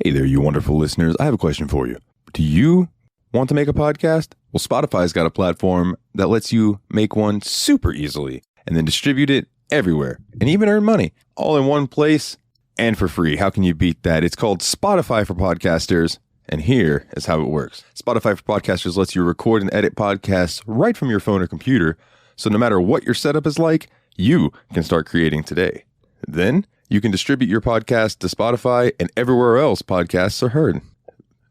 Hey there, you wonderful listeners. I have a question for you. Do you want to make a podcast? Well, Spotify's got a platform that lets you make one super easily and then distribute it everywhere and even earn money all in one place and for free. How can you beat that? It's called Spotify for Podcasters. And here is how it works. Spotify for Podcasters lets you record and edit podcasts right from your phone or computer. So no matter what your setup is like, you can start creating today. Then you can distribute your podcast to Spotify and everywhere else podcasts are heard.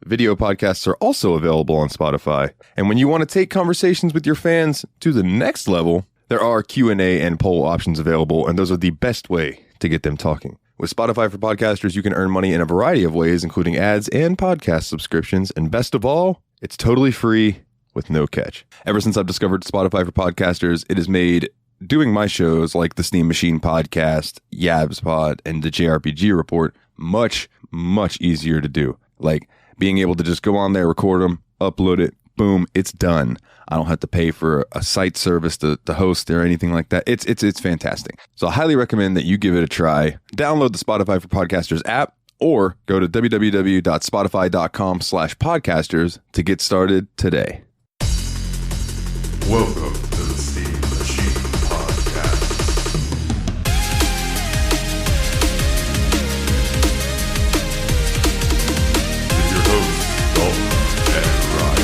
Video podcasts are also available on Spotify. And when you want to take conversations with your fans to the next level, there are Q&A and poll options available, and those are the best way to get them talking. With Spotify for Podcasters, you can earn money in a variety of ways, including ads and podcast subscriptions. And best of all, it's totally free with no catch. Ever since I've discovered Spotify for Podcasters, it has made doing my shows like the Steam Machine Podcast, Yabs Pod, and the JRPG Report much, much easier to do. Like being able to just go on there, record them, upload it, boom, it's done. I don't have to pay for a site service to host or anything like that. It's fantastic. So I highly recommend that you give it a try. Download the Spotify for Podcasters app or go to www.spotify.com/podcasters to get started today. Welcome to the Steam Machine Podcast. With your hosts, Dalton and Ryan.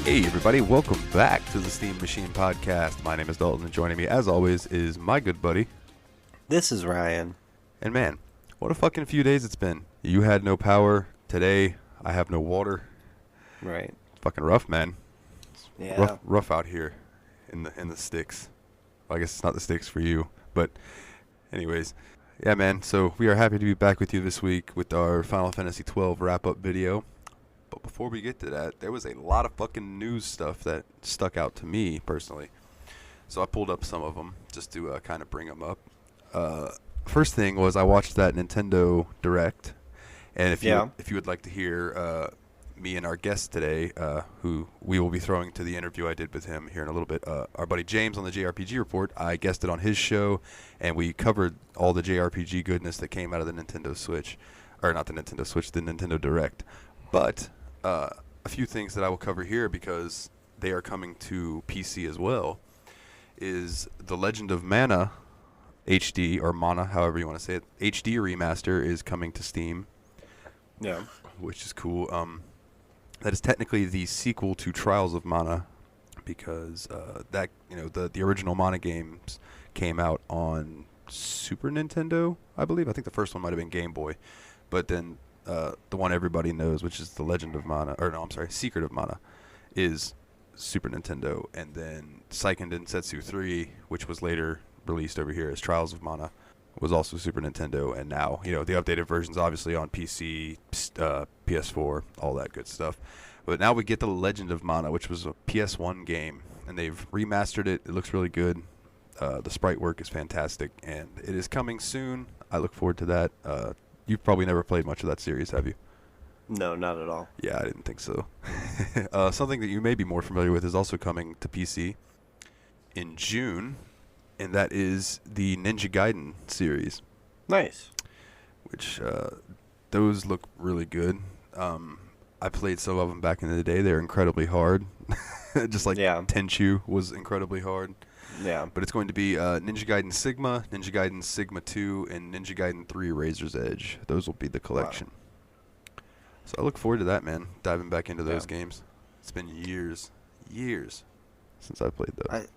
Hey everybody, welcome back to the Steam Machine Podcast. My name is Dalton, and joining me as always is my good buddy. This is Ryan. And man, what a fucking few days it's been. You had no power. Today, I have no water. Right. Fucking rough, man. Yeah. Rough out here in the sticks. Well, I guess it's not the sticks for you, but anyways. Yeah, man, so we are happy to be back with you this week with our Final Fantasy XII wrap-up video. But before we get to that, there was a lot of fucking news stuff that stuck out to me personally. So I pulled up some of them just to kind of bring them up. First thing was I watched that Nintendo Direct. And if you would like to hear me and our guest today, who we will be throwing to the interview I did with him here in a little bit, our buddy James on the JRPG Report, I guested on his show, and we covered all the JRPG goodness that came out of the Nintendo Switch. Or not the Nintendo Switch, the Nintendo Direct. But a few things that I will cover here because they are coming to PC as well is The Legend of Mana HD, or Mana, however you want to say it. HD remaster is coming to Steam. Yeah. Which is cool. That is technically the sequel to Trials of Mana because the original Mana games came out on Super Nintendo, I believe. I think the first one might have been Game Boy. But then the one everybody knows, which is The Legend of Mana, Secret of Mana, is Super Nintendo. And then Seiken Densetsu 3, which was later released over here as Trials of Mana, was also Super Nintendo. And now, the updated version's obviously on PC, PS4, all that good stuff. But now we get The Legend of Mana, which was a PS1 game, and they've remastered it. It looks really good. The sprite work is fantastic, and it is coming soon. I look forward to that. You've probably never played much of that series, have you? No, not at all. Yeah, I didn't think so. Something that you may be more familiar with is also coming to PC in June, and that is the Ninja Gaiden series. Nice. Which, those look really good. I played some of them back in the day. They're incredibly hard. Just like Tenchu was incredibly hard. Yeah. But it's going to be Ninja Gaiden Sigma, Ninja Gaiden Sigma 2, and Ninja Gaiden 3 Razor's Edge. Those will be the collection. Wow. So I look forward to that, man. Diving back into those games. It's been years since I played those.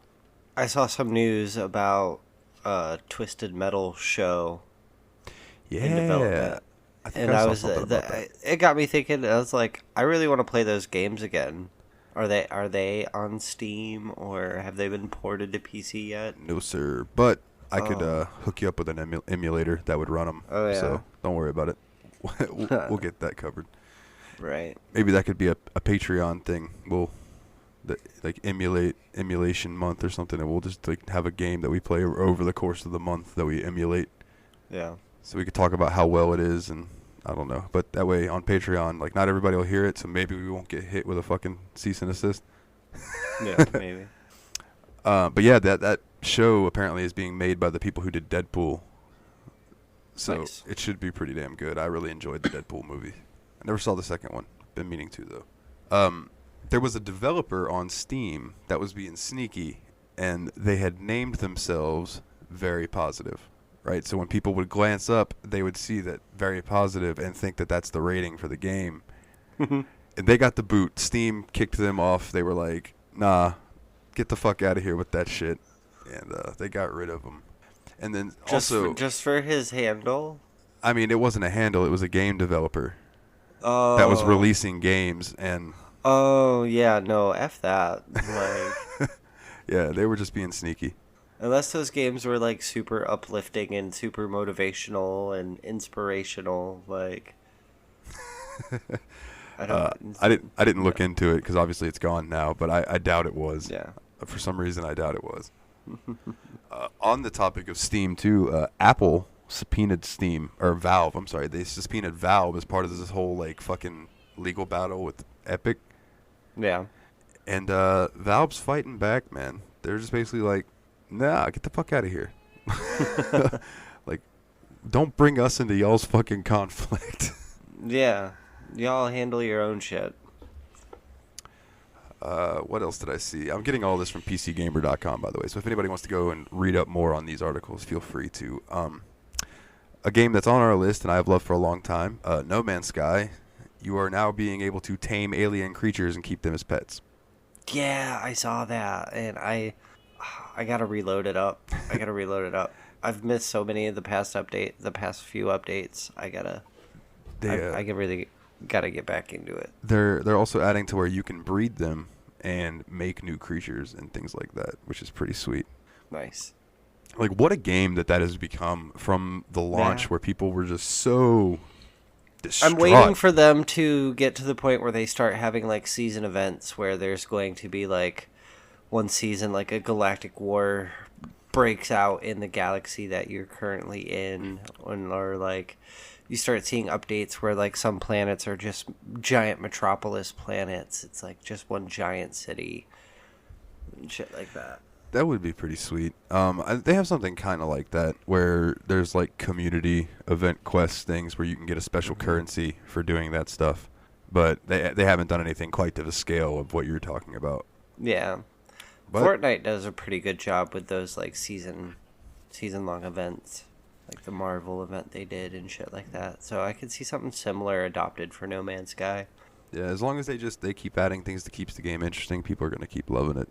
I saw some news about a Twisted Metal show in development. It got me thinking. I was like, I really want to play those games again. Are they on Steam, or have they been ported to PC yet? No, sir. But I could hook you up with an emulator that would run them. Oh, yeah. So don't worry about it. We'll get that covered. Right. Maybe that could be a Patreon thing. We'll emulation month or something, and we'll just have a game that we play over the course of the month that we emulate Yeah. So we could talk about how well it is, and I don't know. But that way on Patreon, like, not everybody will hear it, so maybe we won't get hit with a fucking cease and assist. Yeah, maybe. But yeah, that show apparently is being made by the people who did Deadpool. So Nice. It should be pretty damn good. I really enjoyed the Deadpool movie. I never saw the second one. Been meaning to, though. There was a developer on Steam that was being sneaky, and they had named themselves Very Positive, right? So when people would glance up, they would see that Very Positive and think that that's the rating for the game. And they got the boot. Steam kicked them off. They were like, nah, get the fuck out of here with that shit. And they got rid of them. And then just for his handle? I mean, it wasn't a handle. It was a game developer that was releasing games. And oh, yeah, no, F that. Like, yeah, they were just being sneaky. unless those games were, like, super uplifting and super motivational and inspirational, like... I didn't look into it because obviously it's gone now, but I doubt it was. Yeah. For some reason, I doubt it was. On the topic of Steam, too, Apple subpoenaed Steam, or Valve, I'm sorry. They subpoenaed Valve as part of this whole, like, fucking legal battle with Epic. Yeah. And Valve's fighting back, man. They're just basically like, nah, get the fuck out of here. Like, don't bring us into y'all's fucking conflict. Yeah. Y'all handle your own shit. What else did I see? I'm getting all this from PCGamer.com, by the way. So if anybody wants to go and read up more on these articles, feel free to. A game that's on our list and I have loved for a long time, No Man's Sky. You are now being able to tame alien creatures and keep them as pets. Yeah, I saw that, and I gotta reload it up. I've missed so many of the past few updates. I really gotta get back into it. They're also adding to where you can breed them and make new creatures and things like that, which is pretty sweet. Nice. Like, what a game that has become from the launch, where people were just so distraught. I'm waiting for them to get to the point where they start having, like, season events where there's going to be, like, one season, like, a galactic war breaks out in the galaxy that you're currently in, or, like, you start seeing updates where, like, some planets are just giant metropolis planets. It's, like, just one giant city and shit like that. That would be pretty sweet. They have something kind of like that where there's, like, community event quest things where you can get a special currency for doing that stuff. But they haven't done anything quite to the scale of what you're talking about. Yeah. But Fortnite does a pretty good job with those, like, season-long events. Like the Marvel event they did and shit like that. So I could see something similar adopted for No Man's Sky. Yeah, as long as they keep adding things that keeps the game interesting, people are going to keep loving it.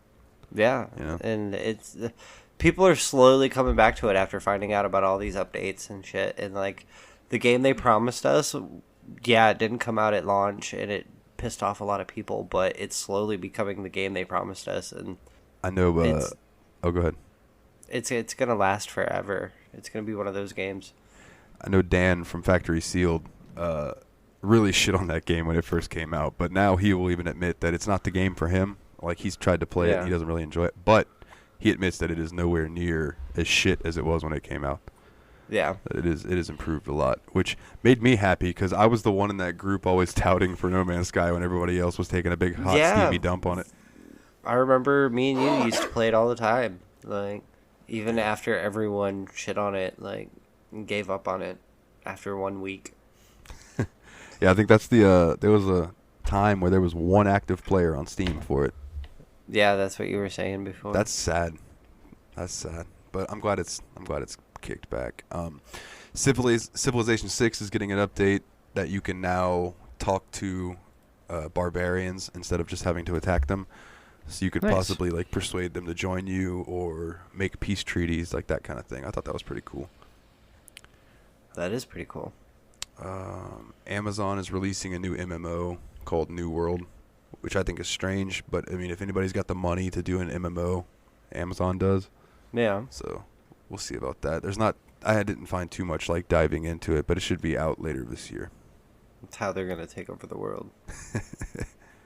Yeah, you know? And people are slowly coming back to it after finding out about all these updates and shit. And, like, the game they promised us, yeah, it didn't come out at launch and it pissed off a lot of people, but it's slowly becoming the game they promised us. And I know, oh, go ahead. It's going to last forever. It's going to be one of those games. I know Dan from Factory Sealed really shit on that game when it first came out, but now he will even admit that it's not the game for him. Like, he's tried to play it and he doesn't really enjoy it, but he admits that it is nowhere near as shit as it was when it came out. Yeah. It is improved a lot, which made me happy because I was the one in that group always touting for No Man's Sky when everybody else was taking a big hot steamy dump on it. I remember me and you used to play it all the time. Like, even after everyone shit on it, like, gave up on it after 1 week. Yeah, I think that's there was a time where there was one active player on Steam for it. Yeah, that's what you were saying before. That's sad. But I'm glad it's kicked back. Civilization 6 is getting an update that you can now talk to barbarians instead of just having to attack them. So you could possibly, like, persuade them to join you or make peace treaties, like that kind of thing. I thought that was pretty cool. That is pretty cool. Amazon is releasing a new MMO called New World, which I think is strange. But, I mean, if anybody's got the money to do an MMO, Amazon does. Yeah. So we'll see about that. I didn't find too much, like, diving into it, but it should be out later this year. That's how they're going to take over the world.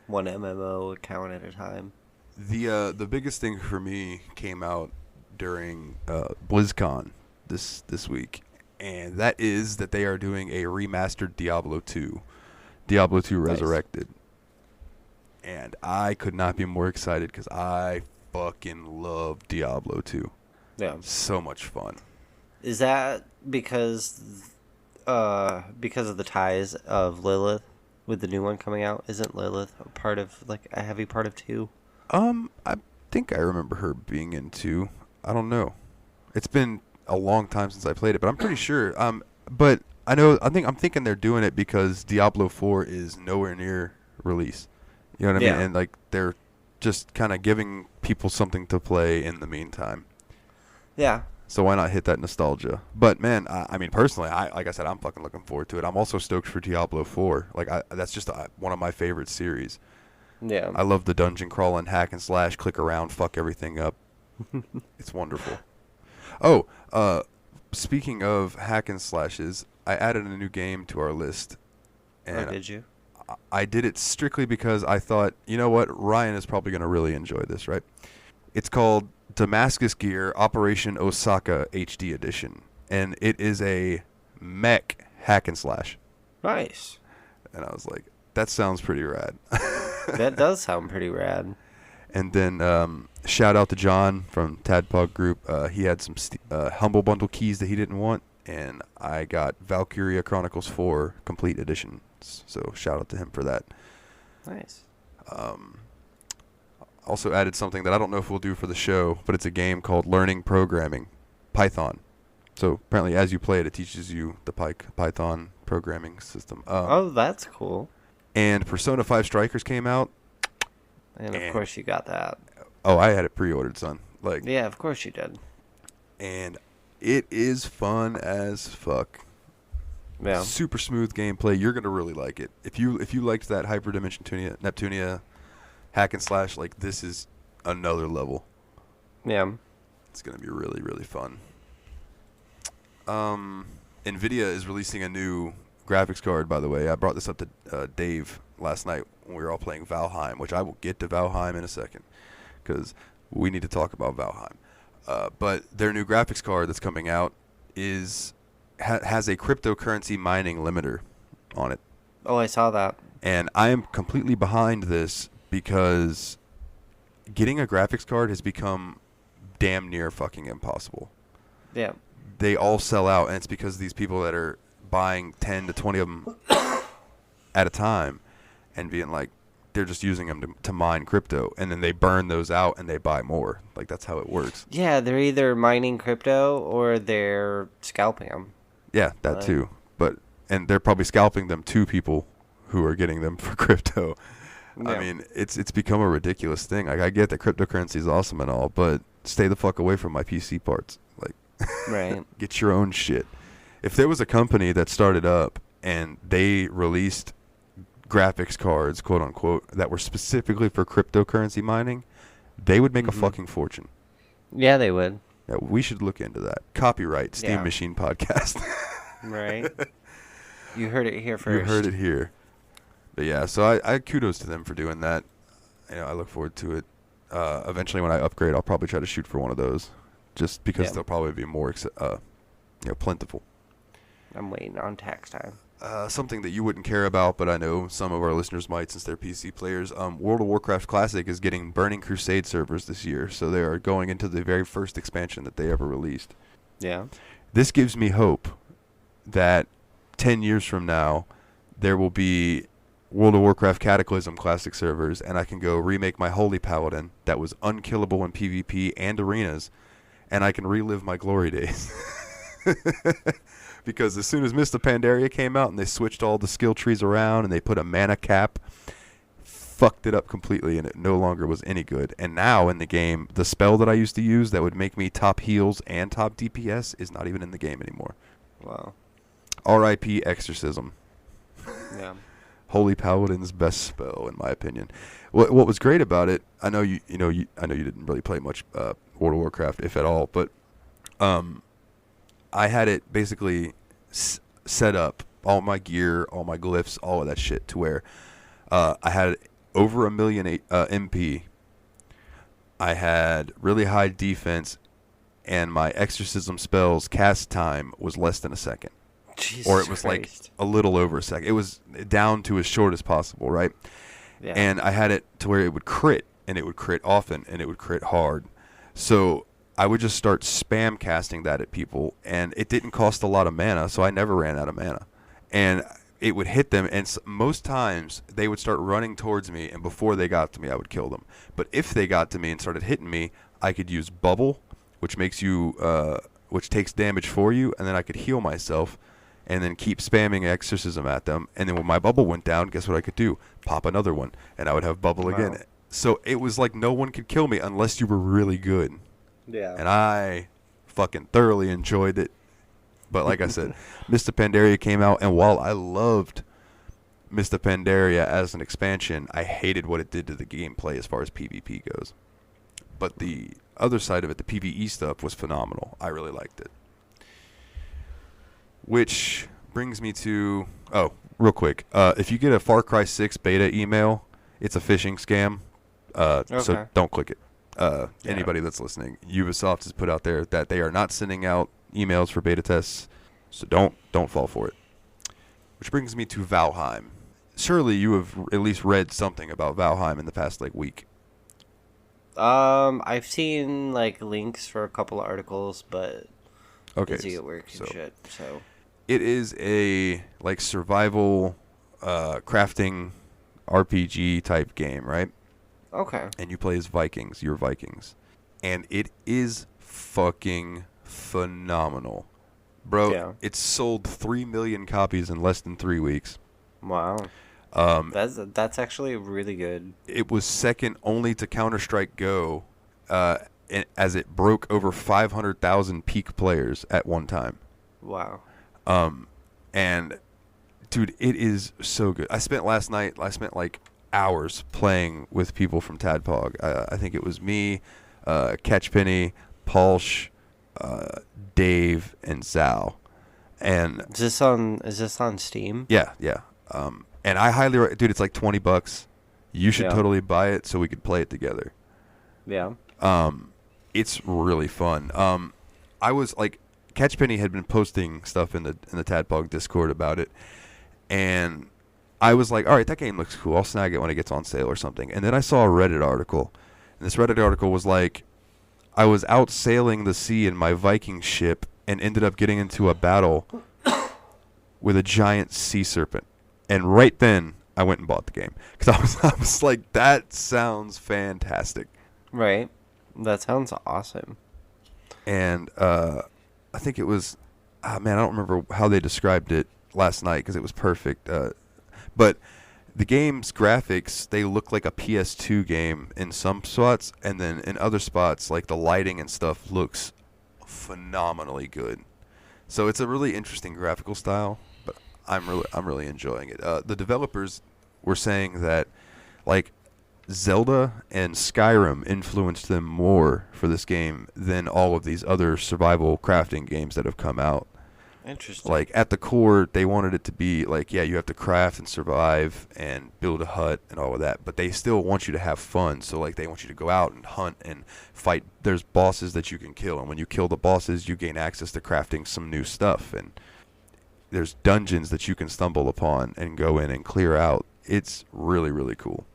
One MMO account at a time. The biggest thing for me came out during BlizzCon this week, and that is that they are doing a remastered Diablo 2. Diablo 2 Resurrected. And I could not be more excited because I fucking love Diablo 2. Yeah. So much fun. Is that because of the ties of Lilith with the new one coming out? Isn't Lilith a part of, like, a heavy part of 2? I think I remember her being in 2. I don't know. It's been a long time since I played it, but I'm pretty sure. But I'm thinking they're doing it because Diablo 4 is nowhere near release. You know what I mean? And like they're just kind of giving people something to play in the meantime. Yeah. So why not hit that nostalgia? But man, I mean, personally, like I said, I'm fucking looking forward to it. I'm also stoked for Diablo 4. Like that's just one of my favorite series. Yeah. I love the dungeon crawling, hack and slash, click around, fuck everything up. It's wonderful. Oh, speaking of hack and slashes, I added a new game to our list. And did you? I did it strictly because I thought, you know what, Ryan is probably going to really enjoy this, right? It's called Damascus Gear Operation Osaka HD Edition, and it is a mech hack and slash. Nice. And I was like, that sounds pretty rad. That does sound pretty rad. And then shout out to John from Tadpog Group. He had some Humble Bundle keys that he didn't want, and I got Valkyria Chronicles 4 Complete Edition. So shout out to him for that. Nice. Also added something that I don't know if we'll do for the show, but it's a game called Learning Programming, Python. So apparently as you play it, it teaches you the Python programming system. Oh, that's cool. And Persona 5 Strikers came out. And of course you got that. Oh, I had it pre-ordered, son. Like, yeah, of course you did. And it is fun as fuck. Yeah. Super smooth gameplay. You're gonna really like it. If you liked that Hyperdimension Neptunia hack and slash, like, this is another level. Yeah. It's gonna be really, really fun. Nvidia is releasing a new graphics card, by the way. I brought this up to Dave last night when we were all playing Valheim, which I will get to Valheim in a second because we need to talk about Valheim. But their new graphics card that's coming out has a cryptocurrency mining limiter on it. Oh, I saw that. And I am completely behind this because getting a graphics card has become damn near fucking impossible. Yeah. They all sell out, and it's because these people that are buying 10 to 20 of them at a time and being like, they're just using them to mine crypto, and then they burn those out and they buy more. Like, that's how it works. Yeah, they're either mining crypto or they're scalping them. Yeah, that too. And they're probably scalping them to people who are getting them for crypto. Yeah. I mean, it's become a ridiculous thing. Like, I get that cryptocurrency is awesome and all, but stay the fuck away from my PC parts. Like, right. Get your own shit. If there was a company that started up and they released graphics cards, quote unquote, that were specifically for cryptocurrency mining, they would make a fucking fortune. Yeah, they would. Yeah, we should look into that. Copyright Steam Machine Podcast. Right. You heard it here first. You heard it here. But yeah, so I kudos to them for doing that. You know, I look forward to it. Eventually, when I upgrade, I'll probably try to shoot for one of those, just because they'll probably be more, plentiful. I'm waiting on tax time. Something that you wouldn't care about, but I know some of our listeners might since they're PC players. World of Warcraft Classic is getting Burning Crusade servers this year, so they are going into the very first expansion that they ever released. Yeah. This gives me hope that 10 years from now, there will be World of Warcraft Cataclysm Classic servers, and I can go remake my Holy Paladin that was unkillable in PvP and arenas, and I can relive my glory days. Because as soon as Mist of Pandaria came out and they switched all the skill trees around and they put a mana cap, fucked it up completely and it no longer was any good. And now in the game, the spell that I used to use that would make me top heals and top DPS is not even in the game anymore. Wow. R.I.P. Exorcism. Yeah. Holy Paladin's best spell, in my opinion. What was great about it, I know you didn't really play much World of Warcraft, if at all, but I had it basically set up, all my gear, all my glyphs, all of that shit, to where I had over 1 million MP. I had really high defense, and my exorcism spells cast time was less than a second. Jesus or it was Christ. like a little over a second. It was down to as short as possible, right? Yeah. And I had it to where it would crit, and it would crit often, and it would crit hard. So I would just start spam casting that at people, and it didn't cost a lot of mana, so I never ran out of mana. And it would hit them, and most times they would start running towards me, and before they got to me, I would kill them. But if they got to me and started hitting me, I could use Bubble, which makes you, which takes damage for you, and then I could heal myself, and then keep spamming Exorcism at them. And then when my Bubble went down, guess what I could do? Pop another one, and I would have Bubble again. So it was like no one could kill me unless you were really good. Yeah. And I fucking thoroughly enjoyed it. But like I said, Mr. Pandaria came out, and while I loved Mr. Pandaria as an expansion, I hated what it did to the gameplay as far as PvP goes. But the other side of it, the PvE stuff, was phenomenal. I really liked it. Which brings me to... Oh, real quick. If you get a Far Cry 6 beta email, it's a phishing scam. So don't click it. Anybody that's listening, Ubisoft has put out there that they are not sending out emails for beta tests, so don't fall for it. Which brings me to Valheim. Surely you have at least read something about Valheim in the past week. I've seen links for a couple of articles, but busy at work and shit. So it is a survival crafting RPG type game, right? Okay. And you play as Vikings. You're Vikings. And it is fucking phenomenal. Bro, yeah. It's sold 3 million copies in less than 3 weeks. Wow. That's actually really good. It was second only to Counter-Strike Go as it broke over 500,000 peak players at one time. Wow. And, dude, it is so good. I spent hours playing with people from Tadpog. I think it was me, Catchpenny, Paulsh, Dave, and Zal. And is this on Steam? Yeah. And I highly dude, it's $20. You should totally buy it so we could play it together. Yeah. It's really fun. I was Catchpenny had been posting stuff in the Tadpog Discord about it, and I was like, all right, that game looks cool. I'll snag it when it gets on sale or something. And then I saw a Reddit article. And this Reddit article was I was out sailing the sea in my Viking ship and ended up getting into a battle with a giant sea serpent. And right then, I went and bought the game. Because I was like, that sounds fantastic. Right. That sounds awesome. And I think it was... I don't remember how they described it last night because it was perfect. But the game's graphics, they look like a PS2 game in some spots, and then in other spots, the lighting and stuff looks phenomenally good. So it's a really interesting graphical style, but I'm really enjoying it. The developers were saying that Zelda and Skyrim influenced them more for this game than all of these other survival crafting games that have come out. Interesting. At the core, they wanted it to be you have to craft and survive and build a hut and all of that, but they still want you to have fun. So they want you to go out and hunt and fight. There's bosses that you can kill, and when you kill the bosses, you gain access to crafting some new stuff. And there's dungeons that you can stumble upon and go in and clear out. It's really, really cool.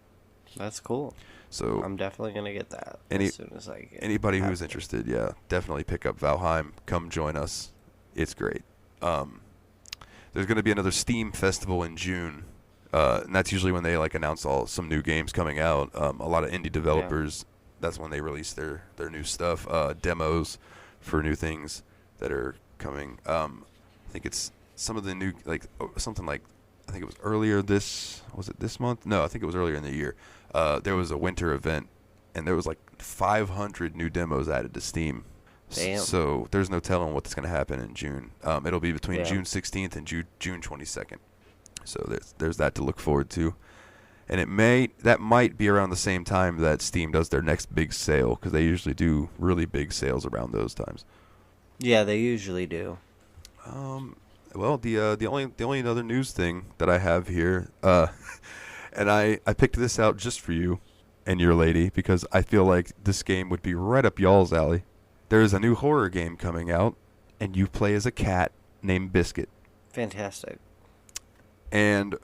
That's cool. So I'm definitely gonna get that as soon as I get. Anybody who's interested, definitely pick up Valheim. Come join us. It's great. There's going to be another Steam festival in June, and that's usually when they announce some new games coming out. A lot of indie developers, that's when they release their new stuff, demos for new things that are coming. I think it's some of the new something I think it was earlier was it this month? No, I think it was earlier in the year. There was a winter event, and there was 500 new demos added to Steam. Damn. So there's no telling what's going to happen in June. It'll be between June 16th and June 22nd. So there's that to look forward to. And that might be around the same time that Steam does their next big sale, because they usually do really big sales around those times. Yeah, they usually do. Well, the only other news thing that I have here, and I picked this out just for you and your lady, because I feel like this game would be right up y'all's alley. there's a new horror game coming out, and you play as a cat named Biscuit. Fantastic. And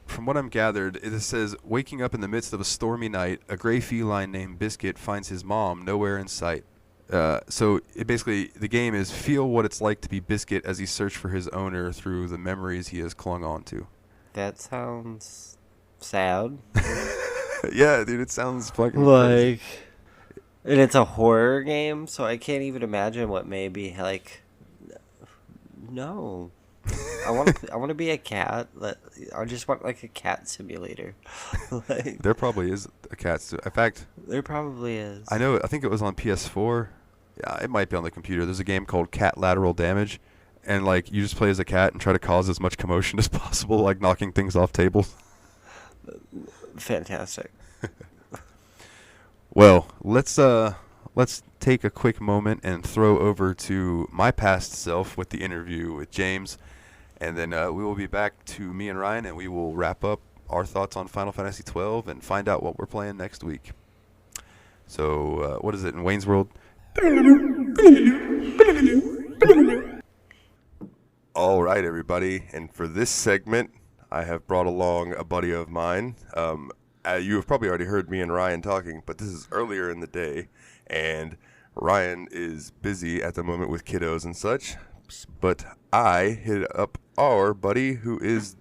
from what I'm gathered, it says, waking up in the midst of a stormy night, a gray feline named Biscuit finds his mom nowhere in sight. So basically, the game is feel what it's like to be Biscuit as he searched for his owner through the memories he has clung on to. That sounds sad. Yeah, dude, it sounds fucking crazy. And it's a horror game, so I can't even imagine what may be like. No, I want to be a cat. I just want like a cat simulator. There probably is a cat. In fact, there probably is. I know. I think it was on PS4. Yeah, it might be on the computer. There's a game called Cat Lateral Damage, and like you just play as a cat and try to cause as much commotion as possible, like knocking things off tables. Fantastic. Well, let's take a quick moment and throw over to my past self with the interview with James, and then we will be back to me and Ryan, and we will wrap up our thoughts on Final Fantasy XII and find out what we're playing next week. So, what is it in Wayne's World? All right, everybody, and for this segment, I have brought along a buddy of mine. You have probably already heard me and Ryan talking, but this is earlier in the day, and Ryan is busy at the moment with kiddos and such, but I hit up our buddy who is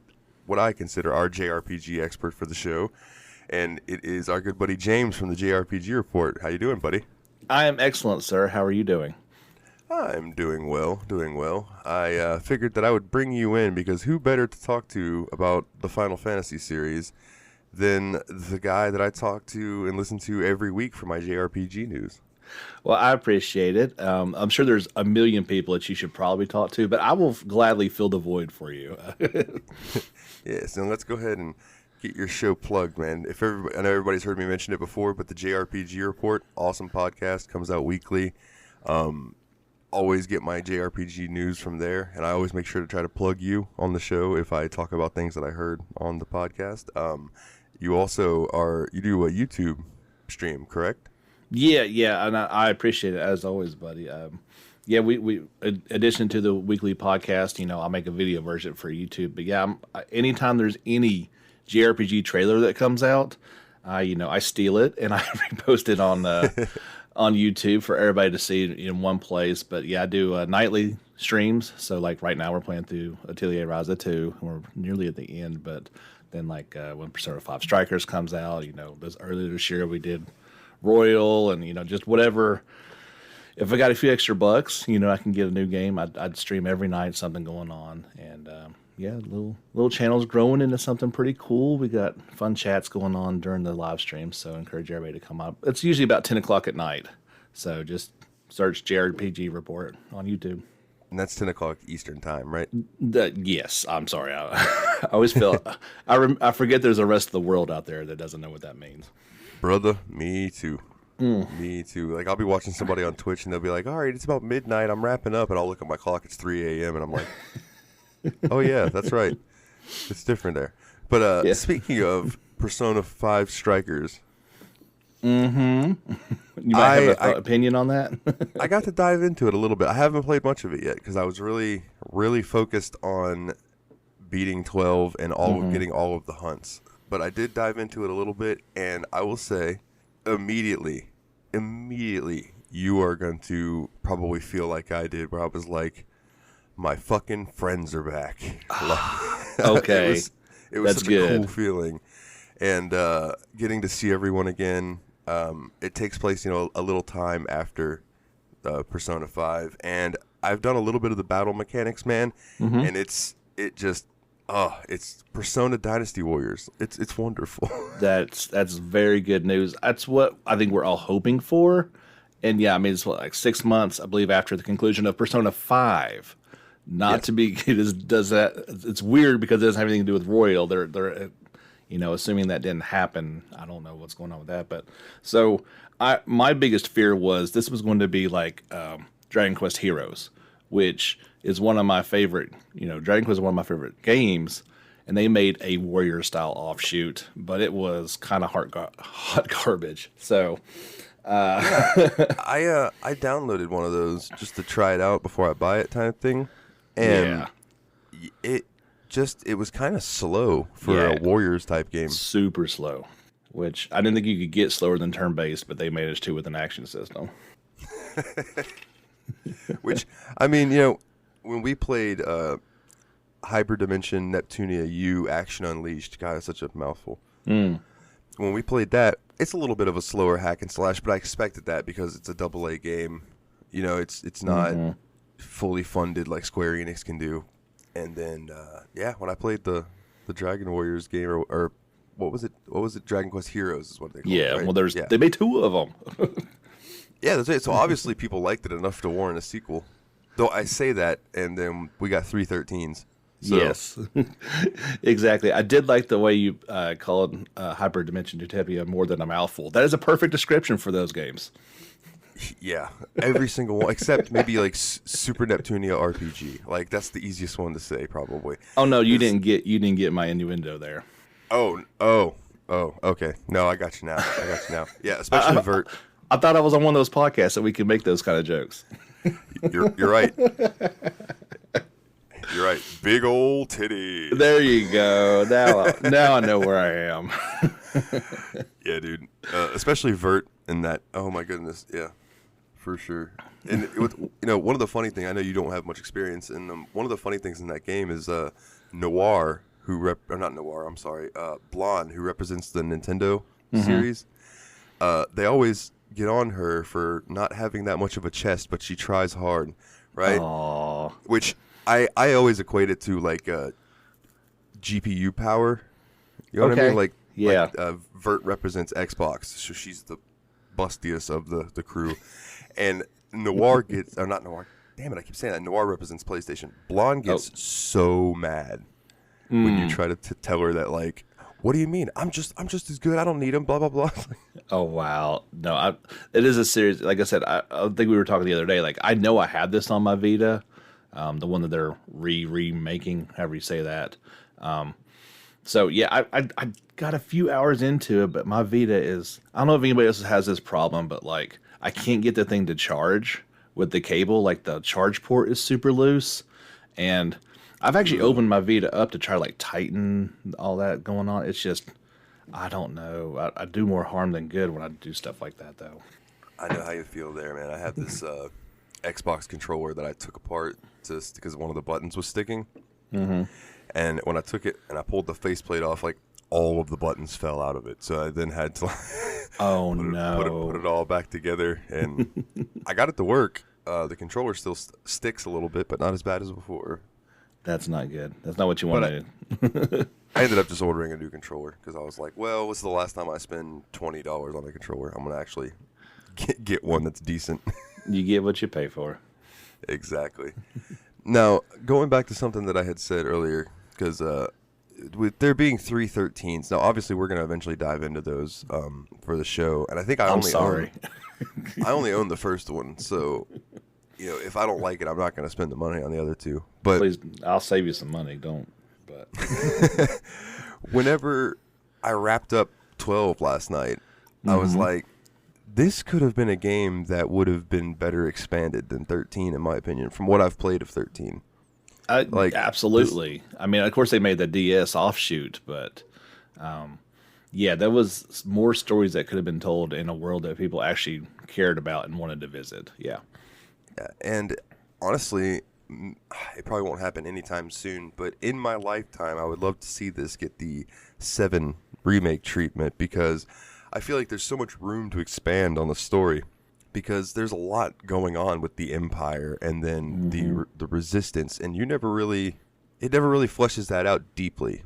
what I consider our JRPG expert for the show, and it is our good buddy James from the JRPG Report. How you doing, buddy? I am excellent, sir. How are you doing? I'm doing well. I figured that I would bring you in because who better to talk to about the Final Fantasy series than the guy that I talk to and listen to every week for my JRPG news. Well, I appreciate it. I'm sure there's a million people that you should probably talk to, but I will gladly fill the void for you. Yes, and let's go ahead and get your show plugged, man. I know everybody's heard me mention it before, but the JRPG Report, awesome podcast, comes out weekly. Always get my JRPG news from there, and I always make sure to try to plug you on the show if I talk about things that I heard on the podcast. You do a YouTube stream, correct? Yeah, and I appreciate it as always, buddy. We in addition to the weekly podcast, I'll make a video version for YouTube. But yeah, anytime there's any JRPG trailer that comes out, I steal it and I repost it on YouTube for everybody to see in one place. But yeah, I do nightly streams. So like right now we're playing through Atelier Ryza 2 and we're nearly at the end. But then when Persona 5 Strikers comes out, earlier this year we did Royal and, just whatever. If I got a few extra bucks, I can get a new game. I'd stream every night, something going on. And little channel's growing into something pretty cool. We got fun chats going on during the live stream, so I encourage everybody to come up. It's usually about 10 o'clock at night, so just search JRPG Report on YouTube. And that's 10 o'clock Eastern time, right? Yes, I'm sorry. I always feel I forget there's a rest of the world out there that doesn't know what that means. Brother, me too. Me too. Like, I'll be watching somebody on Twitch, and they'll be like, all right, it's about midnight, I'm wrapping up, and I'll look at my clock, it's 3 a.m., and I'm like... Oh yeah, that's right. It's different there. But Speaking of Persona 5 Strikers, you might have an opinion on that. I got to dive into it a little bit. I haven't played much of it yet because I was really, really focused on beating 12 and getting all of the hunts. But I did dive into it a little bit, and I will say, immediately, you are going to probably feel like I did, where I was like, my fucking friends are back. Okay. It was such a cool feeling. And getting to see everyone again, it takes place, a little time after Persona 5. And I've done a little bit of the battle mechanics, man. And it's Persona Dynasty Warriors. It's wonderful. That's very good news. That's what I think we're all hoping for. And yeah, I mean, it's like 6 months, I believe, after the conclusion of Persona 5. To be, it's weird because it doesn't have anything to do with Royal. They're assuming that didn't happen. I don't know what's going on with that. But so my biggest fear was this was going to be like Dragon Quest Heroes, which is one of my favorite, Dragon Quest is one of my favorite games. And they made a warrior style offshoot, but it was kind of hot garbage. So I downloaded one of those just to try it out before I buy it, kind of thing, and it was kind of slow for a Warriors type game. Super slow, which I didn't think you could get slower than turn-based, but they managed to with an action system. Which, I mean, when we played Hyperdimension Neptunia U Action Unleashed, God, that's such a mouthful. When we played that, it's a little bit of a slower hack and slash, but I expected that because it's a AA game. It's not fully funded like Square Enix can do. And then, when I played the Dragon Warriors game, or what was it? What was it? Dragon Quest Heroes is what they call it. Right? Well, they made 2 of them. Yeah, that's it. So obviously people liked it enough to warrant a sequel. Though I say that, and then we got 313s. So. Yes, exactly. I did like the way you called Hyperdimension Utopia more than a mouthful. That is a perfect description for those games. Yeah, every single one, except maybe like Super Neptunia RPG. Like that's the easiest one to say, probably. Oh no, you didn't get my innuendo there. Oh, okay. No, I got you now. Yeah, especially Vert. I thought I was on one of those podcasts that we could make those kind of jokes. You're right. You're right. Big old titty. There you go. Now I know where I am. Yeah, dude. Especially Vert and that. Oh my goodness. Yeah, for sure. And one of the funny things, I know you don't have much experience in them. One of the funny things in that game is Noir, Blonde, who represents the Nintendo series. They always get on her for not having that much of a chest, but she tries hard, right? Aww. Which I always equate it to like GPU power. You know what I mean? Like Vert represents Xbox, so she's the bustiest of the crew, and Noir gets not Noir. Damn it! I keep saying that. Noir represents PlayStation. Blonde gets so mad when you try to tell her that, like, what do you mean? I'm just as good. I don't need him. Blah blah blah. Oh wow, no, it is a series. Like I said, I think we were talking the other day. Like I know I had this on my Vita, the one that they're remaking, however you say that. So yeah, I got a few hours into it, but my Vita is. I don't know if anybody else has this problem, but like I can't get the thing to charge with the cable. Like the charge port is super loose, and I've actually opened my Vita up to try to like tighten all that going on. It's just, I don't know. I do more harm than good when I do stuff like that, though. I know how you feel there, man. I have this Xbox controller that I took apart just because one of the buttons was sticking. Mm-hmm. And when I took it and I pulled the faceplate off, like all of the buttons fell out of it. So I then had to put it all back together, and I got it to work. The controller still sticks a little bit, but not as bad as before. That's not good. That's not what you want to do. I ended up just ordering a new controller because I was like, well, this is the last time I spend $20 on a controller. I'm going to actually get one that's decent. You get what you pay for. Exactly. Now, going back to something that I had said earlier, because with there being 313s, now obviously we're going to eventually dive into those for the show. And I think I only own the first one, so... if I don't like it, I'm not going to spend the money on the other two. But please, I'll save you some money. Don't. But whenever I wrapped up 12 last night, I was like, this could have been a game that would have been better expanded than 13, in my opinion, from what I've played of 13. Absolutely. I mean, of course, they made the DS offshoot, but there was more stories that could have been told in a world that people actually cared about and wanted to visit. Yeah. Yeah, and honestly, it probably won't happen anytime soon, but in my lifetime, I would love to see this get the 7 remake treatment, because I feel like there's so much room to expand on the story, because there's a lot going on with the Empire and then the Resistance, and it never really fleshes that out deeply.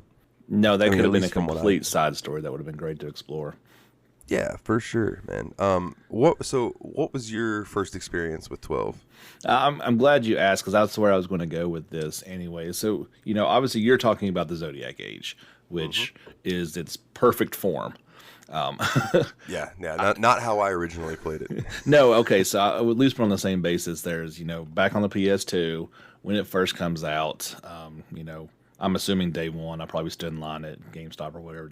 No, that could have been a complete side story that would have been great to explore. Yeah, for sure, man. What was your first experience with 12? I'm glad you asked, because that's where I was going to go with this anyway. So, obviously you're talking about the Zodiac Age, which is its perfect form. Not how I originally played it. No, okay, so I would at least put on the same basis. There's, back on the PS2, when it first comes out, I'm assuming day one, I probably stood in line at GameStop or whatever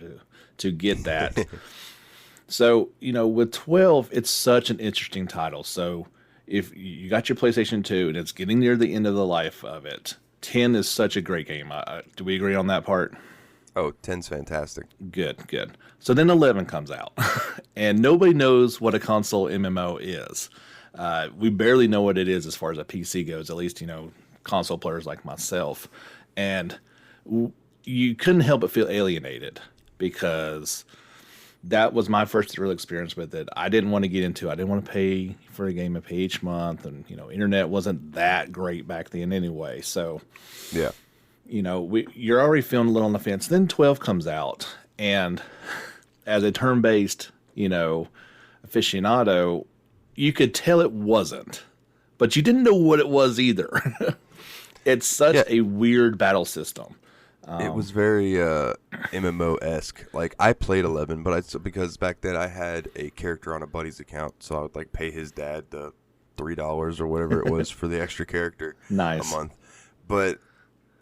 to get that. So, with 12, it's such an interesting title. So if you got your PlayStation 2 and it's getting near the end of the life of it, 10 is such a great game. Do we agree on that part? Oh, 10's fantastic. Good. So then 11 comes out, and nobody knows what a console MMO is. We barely know what it is as far as a PC goes, at least, console players like myself. And you couldn't help but feel alienated because that was my first real experience with it. I didn't want to get into it. I didn't want to pay for a game I pay each month. And, internet wasn't that great back then anyway. So, yeah. You're already feeling a little on the fence. Then 12 comes out. And as a turn-based, aficionado, you could tell it wasn't. But you didn't know what it was either. It's such a weird battle system. It was very MMO-esque. Like, I played 11, but because back then I had a character on a buddy's account, so I would pay his dad the $3 or whatever it was for the extra character a month. But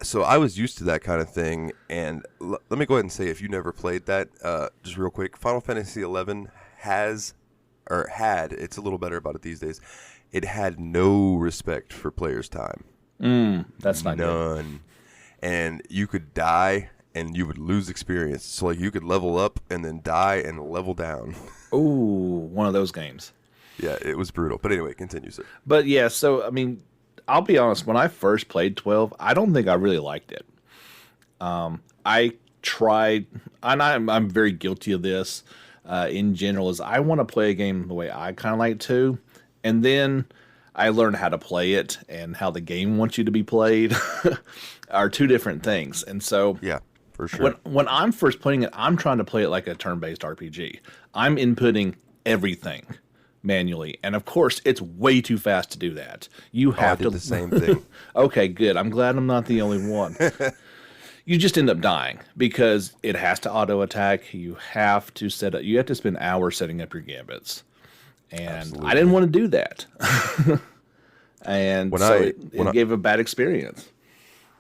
so I was used to that kind of thing, and let me go ahead and say, if you never played that, just real quick, Final Fantasy XI had, it's a little better about it these days, it had no respect for players' time. That's not None. Good. And you could die and you would lose experience. So you could level up and then die and level down. Ooh, one of those games. Yeah, it was brutal. But anyway, continue, sir. But yeah, so I'll be honest, when I first played 12, I don't think I really liked it. I tried, and I'm very guilty of this in general, is I want to play a game the way I kind of like to, and then I learned how to play it and how the game wants you to be played are two different things. And so yeah, for sure. When I'm first playing it, I'm trying to play it like a turn-based RPG. I'm inputting everything manually. And of course, it's way too fast to do that. You have to the same thing. Okay, good. I'm glad I'm not the only one. You just end up dying because it has to auto attack. You have to spend hours setting up your gambits. And absolutely. I didn't want to do that. And it gave a bad experience.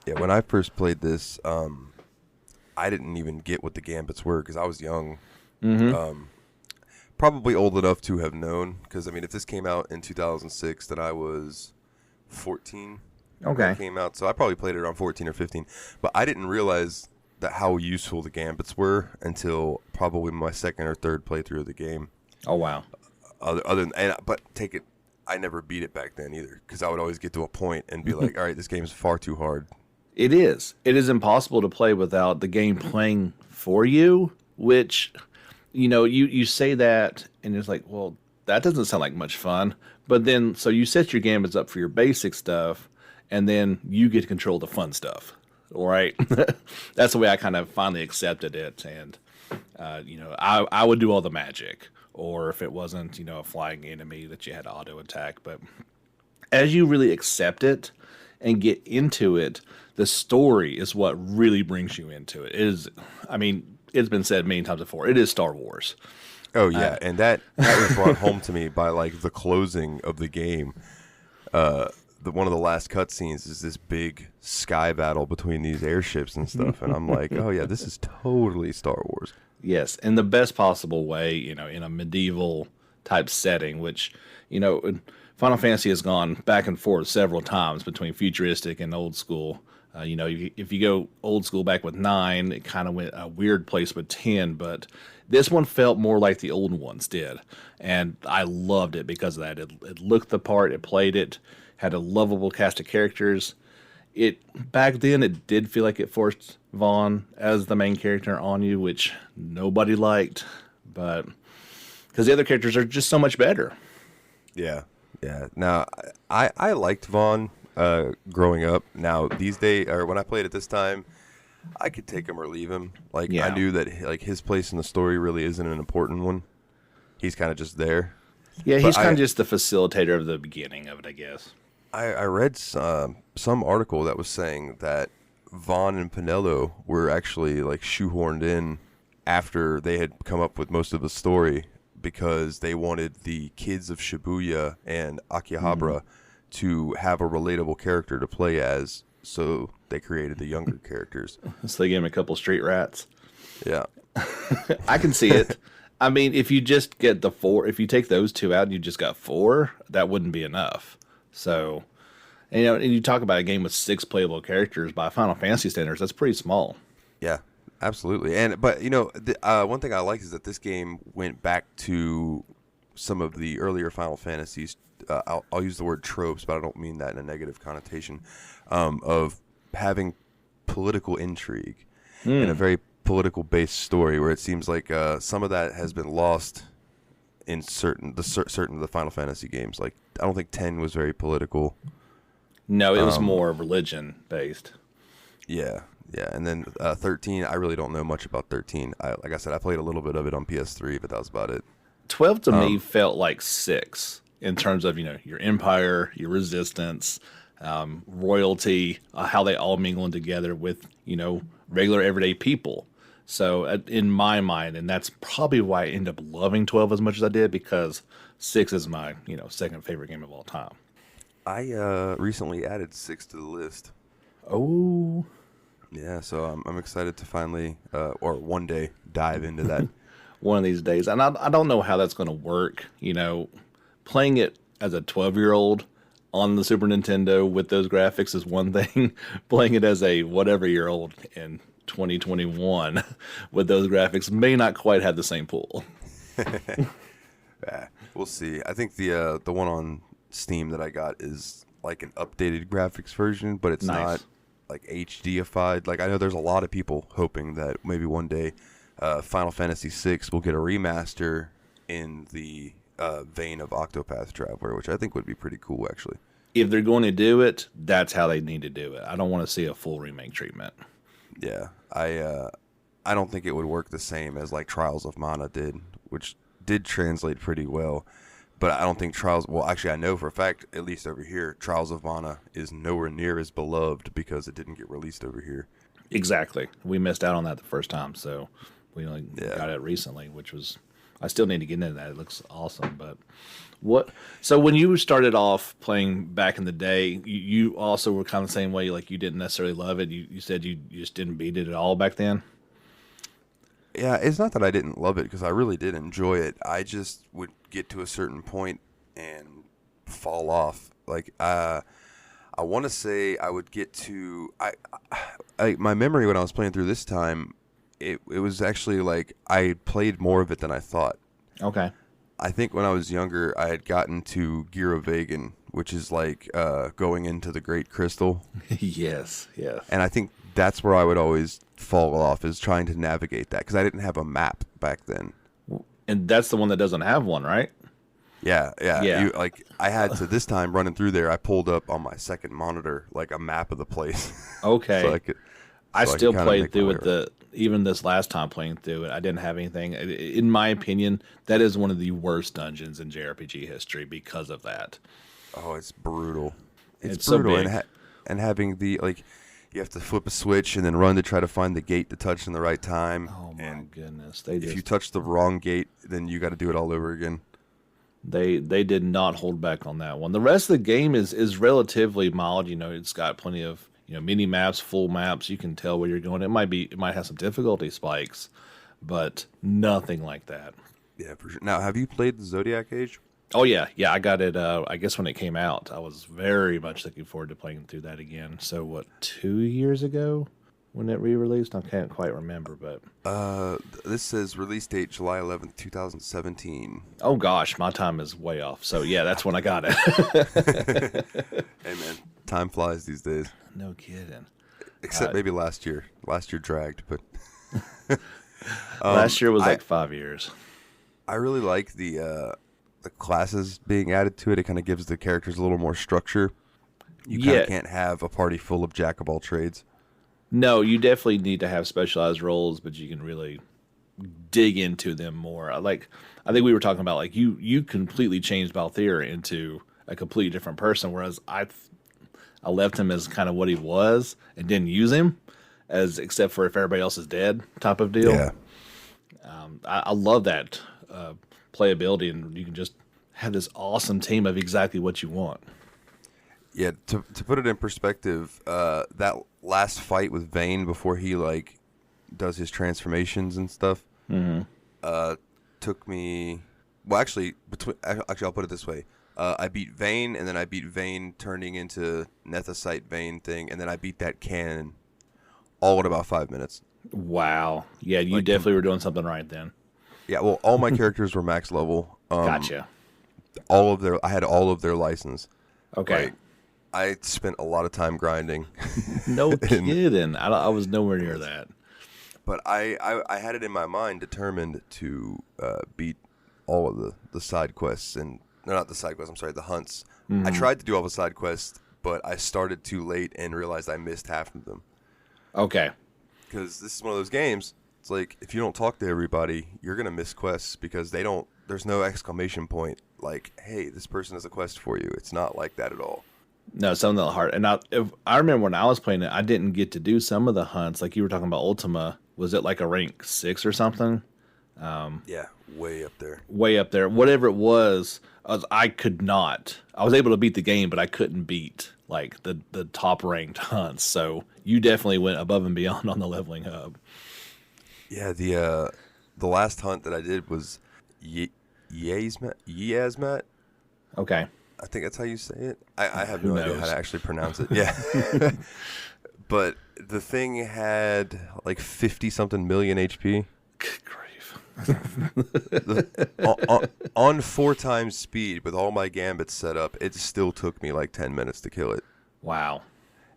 Yeah, when I first played this, I didn't even get what the gambits were because I was young. Mm-hmm. Probably old enough to have known because, if this came out in 2006, then I was 14. Okay. When it came out, so I probably played it around 14 or 15. But I didn't realize that how useful the gambits were until probably my second or third playthrough of the game. Oh, wow. I never beat it back then either because I would always get to a point and be like, all right, this game is far too hard. It is impossible to play without the game playing for you, which, you say that and it's like, well, that doesn't sound like much fun. But then, so you set your gambits up for your basic stuff and then you get to control the fun stuff. All right. That's the way I kind of finally accepted it. And, I would do all the magic. Or if it wasn't, a flying enemy that you had to auto attack. But as you really accept it and get into it, the story is what really brings you into it. It is, it's been said many times before, it is Star Wars. Oh, yeah. And that was brought home to me by, the closing of the game. One of the last cutscenes is this big sky battle between these airships and stuff. And I'm like, oh, yeah, this is totally Star Wars. Yes, in the best possible way, in a medieval type setting, which, Final Fantasy has gone back and forth several times between futuristic and old school. If you go old school back with 9, it kind of went a weird place with 10, but this one felt more like the old ones did. And I loved it because of that. It looked the part, it played it, had a lovable cast of characters. Back then, it did feel like it forced Vaughn as the main character on you, which nobody liked, but because the other characters are just so much better. Yeah. Now, I liked Vaughn growing up. Now, these days, or when I played it this time, I could take him or leave him. I knew that his place in the story really isn't an important one. He's kind of just there. Yeah, he's kind of just the facilitator of the beginning of it, I guess. I read some article that was saying that Vaughn and Pinello were actually shoehorned in after they had come up with most of the story because they wanted the kids of Shibuya and Akihabara to have a relatable character to play as, so they created the younger characters. So they gave him a couple street rats. Yeah. I can see it. I mean, if you just get the 4, if you take those 2 out and you just got 4, that wouldn't be enough. So, and, and you talk about a game with 6 playable characters by Final Fantasy standards, that's pretty small. Yeah, absolutely. But one thing I like is that this game went back to some of the earlier Final Fantasies. I'll use the word tropes, but I don't mean that in a negative connotation. Of having political intrigue and a very political-based story, where it seems like some of that has been lost in certain of the Final Fantasy games. Like, I don't think 10 was very political. No, it was more religion-based. Yeah. And then 13, I really don't know much about 13. Like I said, I played a little bit of it on PS3, but that was about it. 12 to me felt like 6 in terms of, your empire, your resistance, royalty, how they all mingle together with, regular everyday people. So in my mind, and that's probably why I ended up loving 12 as much as I did, because 6 is my, second favorite game of all time. I recently added 6 to the list. Oh. Yeah, so I'm excited to finally, or one day, dive into that. One of these days. And I don't know how that's going to work. Playing it as a 12-year-old on the Super Nintendo with those graphics is one thing. Playing it as a whatever-year-old in 2021 with those graphics may not quite have the same pull. Yeah, we'll see. I think the one on Steam that I got is like an updated graphics version, but it's not like HDified. Like, I know there's a lot of people hoping that maybe one day Final Fantasy VI will get a remaster in the vein of Octopath Traveler, which I think would be pretty cool, actually. If they're going to do it, that's how they need to do it. I don't want to see a full remake treatment. Yeah, I don't think it would work the same as like Trials of Mana did, which did translate pretty well. But I don't think actually I know for a fact, at least over here, Trials of Mana is nowhere near as beloved because it didn't get released over here. Exactly. We missed out on that the first time, so we only got it recently, which was, I still need to get into that. It looks awesome. But so when you started off playing back in the day, you also were kind of the same way, like you didn't necessarily love it. You said you just didn't beat it at all back then? Yeah, it's not that I didn't love it, because I really did enjoy it. I just would get to a certain point and fall off. Like, I want to say I would get to... my memory when I was playing through this time, it was actually like I played more of it than I thought. Okay. I think when I was younger, I had gotten to Gyrovagan, which is like going into the Great Crystal. Yes. And I think that's where I would always fall off, is trying to navigate that, because I didn't have a map back then. And that's the one that doesn't have one, right? Yeah. I had to, this time running through there, I pulled up on my second monitor like a map of the place. Okay. So I still played through it. Even this last time playing through it, I didn't have anything. In my opinion, that is one of the worst dungeons in JRPG history because of that. Oh, it's brutal. It's brutal, so big. And having the you have to flip a switch and then run to try to find the gate to touch in the right time. Oh my goodness! If you touch the wrong gate, then you got to do it all over again. They did not hold back on that one. The rest of the game is relatively mild. It's got plenty of mini maps, full maps. You can tell where you're going. It might have some difficulty spikes, but nothing like that. Yeah, for sure. Now, have you played the Zodiac Age? Oh yeah. I got it. I guess when it came out, I was very much looking forward to playing through that again. So 2 years ago when it re-released? I can't quite remember, but this says release date July 11th, 2017. Oh gosh, my time is way off. So yeah, that's when I got it. Hey man, time flies these days. No kidding. Except maybe last year. Last year dragged, but last year was like 5 years. I really like the classes being added to it. It kind of gives the characters a little more structure. You kind of can't have a party full of jack of all trades. No, you definitely need to have specialized roles, but you can really dig into them more. I think we were talking about like you completely changed Balthier into a completely different person, whereas I left him as kind of what he was and didn't use him as except for if everybody else is dead type of deal. Yeah. I love that playability, and you can just have this awesome team of exactly what you want. Yeah, to put it in perspective, that last fight with Vayne before he does his transformations and stuff, took took me. Well, actually, I'll put it this way. I beat Vayne, and then I beat Vayne turning into Nethicite Vayne thing, and then I beat that cannon all in about 5 minutes. Wow. Yeah, you definitely were doing something right then. Yeah, well, all my characters were max level. Gotcha. I had all of their license. Okay. Like, I spent a lot of time grinding. No kidding. I was nowhere near that. But I had it in my mind, determined to beat all of the side quests and no, not the side quests. I'm sorry, the hunts. Mm-hmm. I tried to do all the side quests, but I started too late and realized I missed half of them. Okay. Because this is one of those games. It's like if you don't talk to everybody, you're gonna miss quests because they don't. There's no exclamation point like, "Hey, this person has a quest for you." It's not like that at all. No, some of the hard. And I remember when I was playing it, I didn't get to do some of the hunts. Like you were talking about Ultima. Was it like a rank 6 or something? Yeah, way up there. Way up there. Whatever it was, I could not. I was able to beat the game, but I couldn't beat like the top ranked hunts. So you definitely went above and beyond on the leveling hub. Yeah, the last hunt that I did was Yasmat. Okay. I think that's how you say it. I have no idea how to actually pronounce it. Yeah. But the thing had like 50-something million HP. Good grief. On 4 times speed with all my gambits set up, it still took me like 10 minutes to kill it. Wow.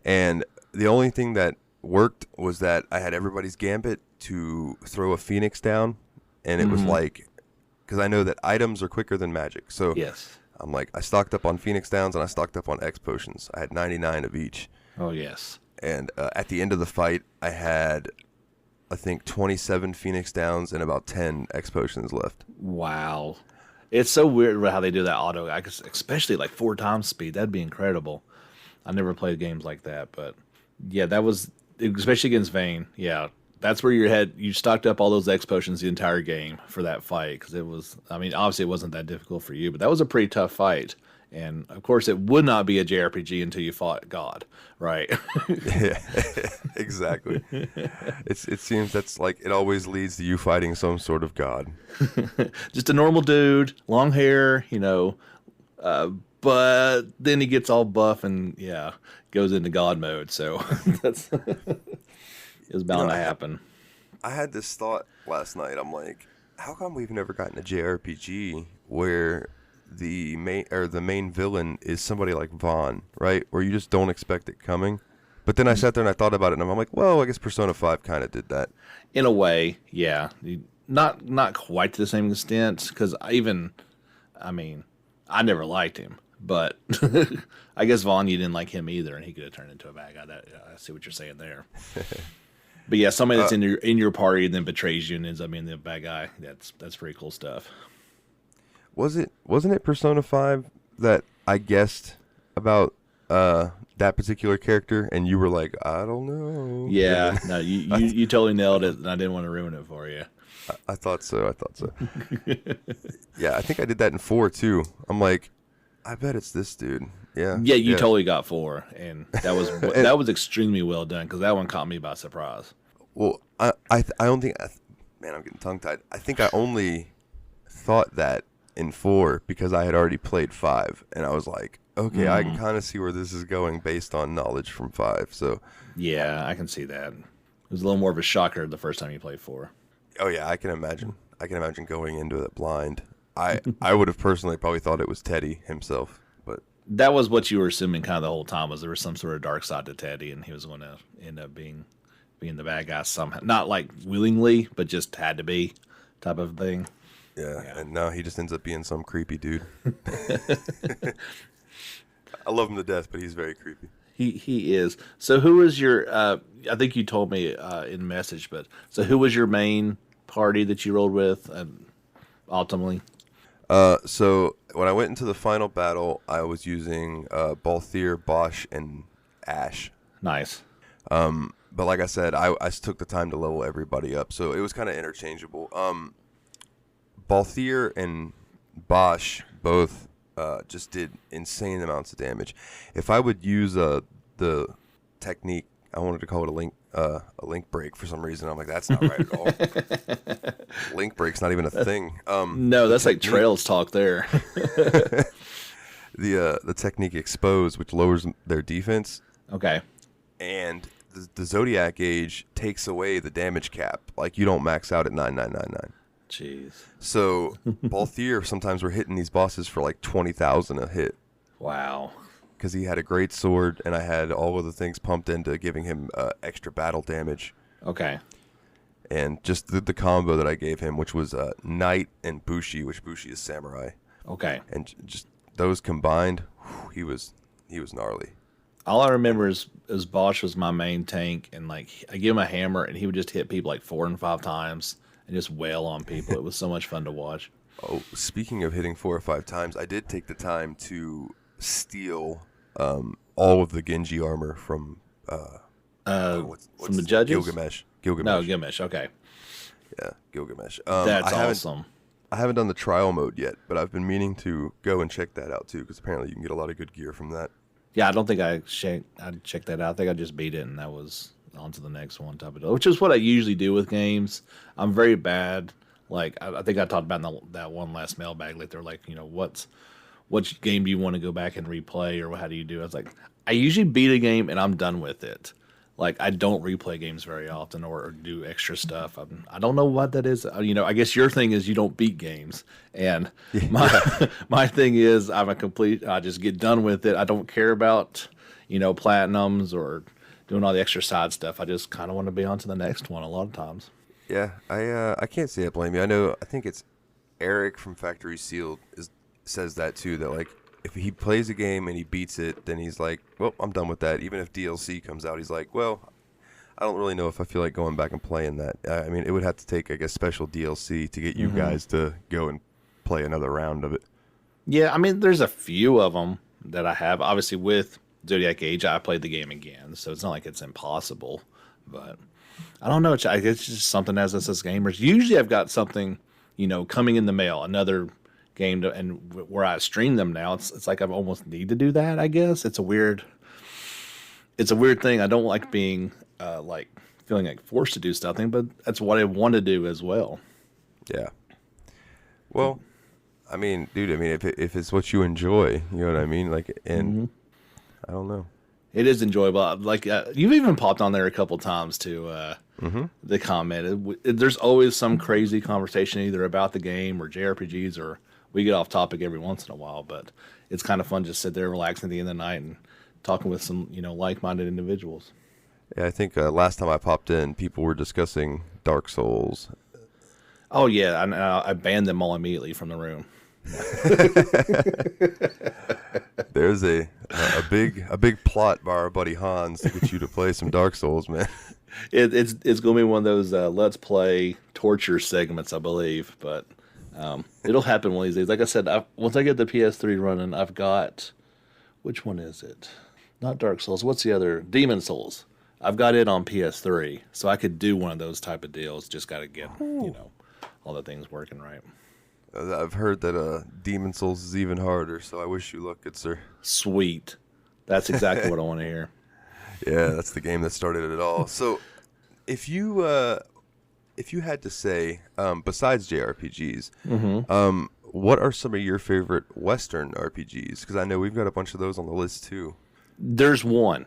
And the only thing that worked was that I had everybody's gambit to throw a phoenix down, and it was like, because I know that items are quicker than magic. So yes. I'm like, I stocked up on phoenix downs and I stocked up on X potions. I had 99 of each. Oh, yes. And at the end of the fight, I had, I think, 27 Phoenix Downs and about 10 X potions left. Wow. It's so weird how they do that auto, especially like 4 times speed. That'd be incredible. I never played games like that, but yeah, that was, especially against Vayne. Yeah, that's where you stocked up all those X potions the entire game for that fight. Because it was, I mean, obviously it wasn't that difficult for you, but that was a pretty tough fight. And, of course, it would not be a JRPG until you fought God, right? Yeah, exactly. It seems that's like it always leads to you fighting some sort of god. Just a normal dude, long hair, but then he gets all buff and, yeah, goes into God mode. So that's it was bound to happen. I had this thought last night. I'm like, how come we've never gotten a JRPG where the main villain is somebody like Vaughn, right? Where you just don't expect it coming. But then I sat there and I thought about it, and I'm like, well, I guess Persona 5 kind of did that. In a way, yeah. Not quite to the same extent, because I never liked him. But I guess Vaughn, you didn't like him either, and he could have turned into a bad guy. I see what you're saying there. But yeah, somebody that's in your party and then betrays you and ends up being the bad guy, that's pretty cool stuff. Wasn't it Persona 5 that I guessed about that particular character, and you were like, I don't know. Yeah, no, you totally nailed it, and I didn't want to ruin it for you. I thought so. Yeah, I think I did that in 4 too. I'm like, I bet it's this dude. Yeah. Yeah, you totally got 4, and that was extremely well done because that one caught me by surprise. Well, I don't think, man, I'm getting tongue tied. I think I only thought that in 4 because I had already played 5, and I was like, okay, I can kind of see where this is going based on knowledge from 5. So yeah, I can see that. It was a little more of a shocker the first time you played 4. Oh yeah, I can imagine going into it blind. I would have personally probably thought it was Teddy himself, but that was what you were assuming kind of the whole time, was there was some sort of dark side to Teddy, and he was going to end up being the bad guy somehow, not like willingly, but just had to be type of thing. Yeah, and now he just ends up being some creepy dude. I love him to death, but he's very creepy. He is. So who was your, I think you told me in message, but so who was your main party that you rolled with ultimately? So when I went into the final battle, I was using Balthier, Bosch, and Ash. Nice. But like I said, I took the time to level everybody up, so it was kind of interchangeable. Balthier and Bosch both just did insane amounts of damage. If I would use the technique, I wanted to call it a link break for some reason. I'm like, that's not right at all. Link break's not even a thing. No, that's like Trails talk there. The technique expose, which lowers their defense. Okay. And the Zodiac Age takes away the damage cap. Like, you don't max out at 9999. Jeez. So Balthier sometimes we're hitting these bosses for like 20,000 a hit. Wow. Because he had a great sword, and I had all of the things pumped into giving him extra battle damage. Okay. And just the combo that I gave him, which was Knight and Bushi, which Bushi is samurai. Okay. And just those combined, he was gnarly. All I remember is Bosch was my main tank, and like I give him a hammer, and he would just hit people like 4 and 5 times and just wail on people. It was so much fun to watch. Oh, speaking of hitting 4 or 5 times, I did take the time to steal all of the Genji armor from what's from the judges. Gilgamesh. No, Gilgamesh. Okay. Yeah, Gilgamesh. That's awesome. I haven't done the trial mode yet, but I've been meaning to go and check that out too, because apparently you can get a lot of good gear from that. Yeah, I don't think I'd check that out. I think I just beat it, and that was on to the next one type of deal, which is what I usually do with games. I'm very bad. Like, I think I talked about in that one last mailbag. Like, they're like, which game do you want to go back and replay, or how do you do it? I was like, I usually beat a game, and I'm done with it. Like, I don't replay games very often or do extra stuff. I don't know what that is. I guess your thing is you don't beat games. And my thing is I just get done with it. I don't care about, platinums or doing all the extra side stuff. I just kind of want to be on to the next one a lot of times. Yeah, I can't say I blame you. I think it's Eric from Factory Sealed says that too, that like, if he plays a game and he beats it, then he's like, well, I'm done with that. Even if DLC comes out, he's like, well, I don't really know if I feel like going back and playing that. I mean, it would have to take, I guess, special DLC to get you guys to go and play another round of it. Yeah, I mean, there's a few of them that I have. Obviously, with Zodiac Age, I played the game again, so it's not like it's impossible. But I don't know. It's just something as us as gamers. Usually I've got something, coming in the mail, another game and where I stream them now, it's like I almost need to do that. I guess it's a weird thing. I don't like being feeling like forced to do something, but that's what I want to do as well. Yeah. Well, I mean, dude, if it's what you enjoy, you know what I mean? Like, and I don't know. It is enjoyable. Like, you've even popped on there a couple times to the comment. There's always some crazy conversation either about the game or JRPGs, or we get off topic every once in a while, but it's kind of fun just sit there relaxing at the end of the night and talking with some, like-minded individuals. Yeah, I think last time I popped in, people were discussing Dark Souls. Oh, yeah, I banned them all immediately from the room. There's a big plot by our buddy Hans to get you to play some Dark Souls, man. It's going to be one of those Let's Play torture segments, I believe, but it'll happen one of these days. Like I said, once I get the PS3 running, I've got, which one is it? Not Dark Souls. What's the other? Demon Souls. I've got it on PS3, so I could do one of those type of deals. Just got to get, all the things working right. I've heard that Demon Souls is even harder, so I wish you luck, good sir. Sweet. That's exactly what I want to hear. Yeah, that's the game that started it all. So, if you had to say, besides JRPGs, what are some of your favorite Western RPGs? Because I know we've got a bunch of those on the list too. There's one.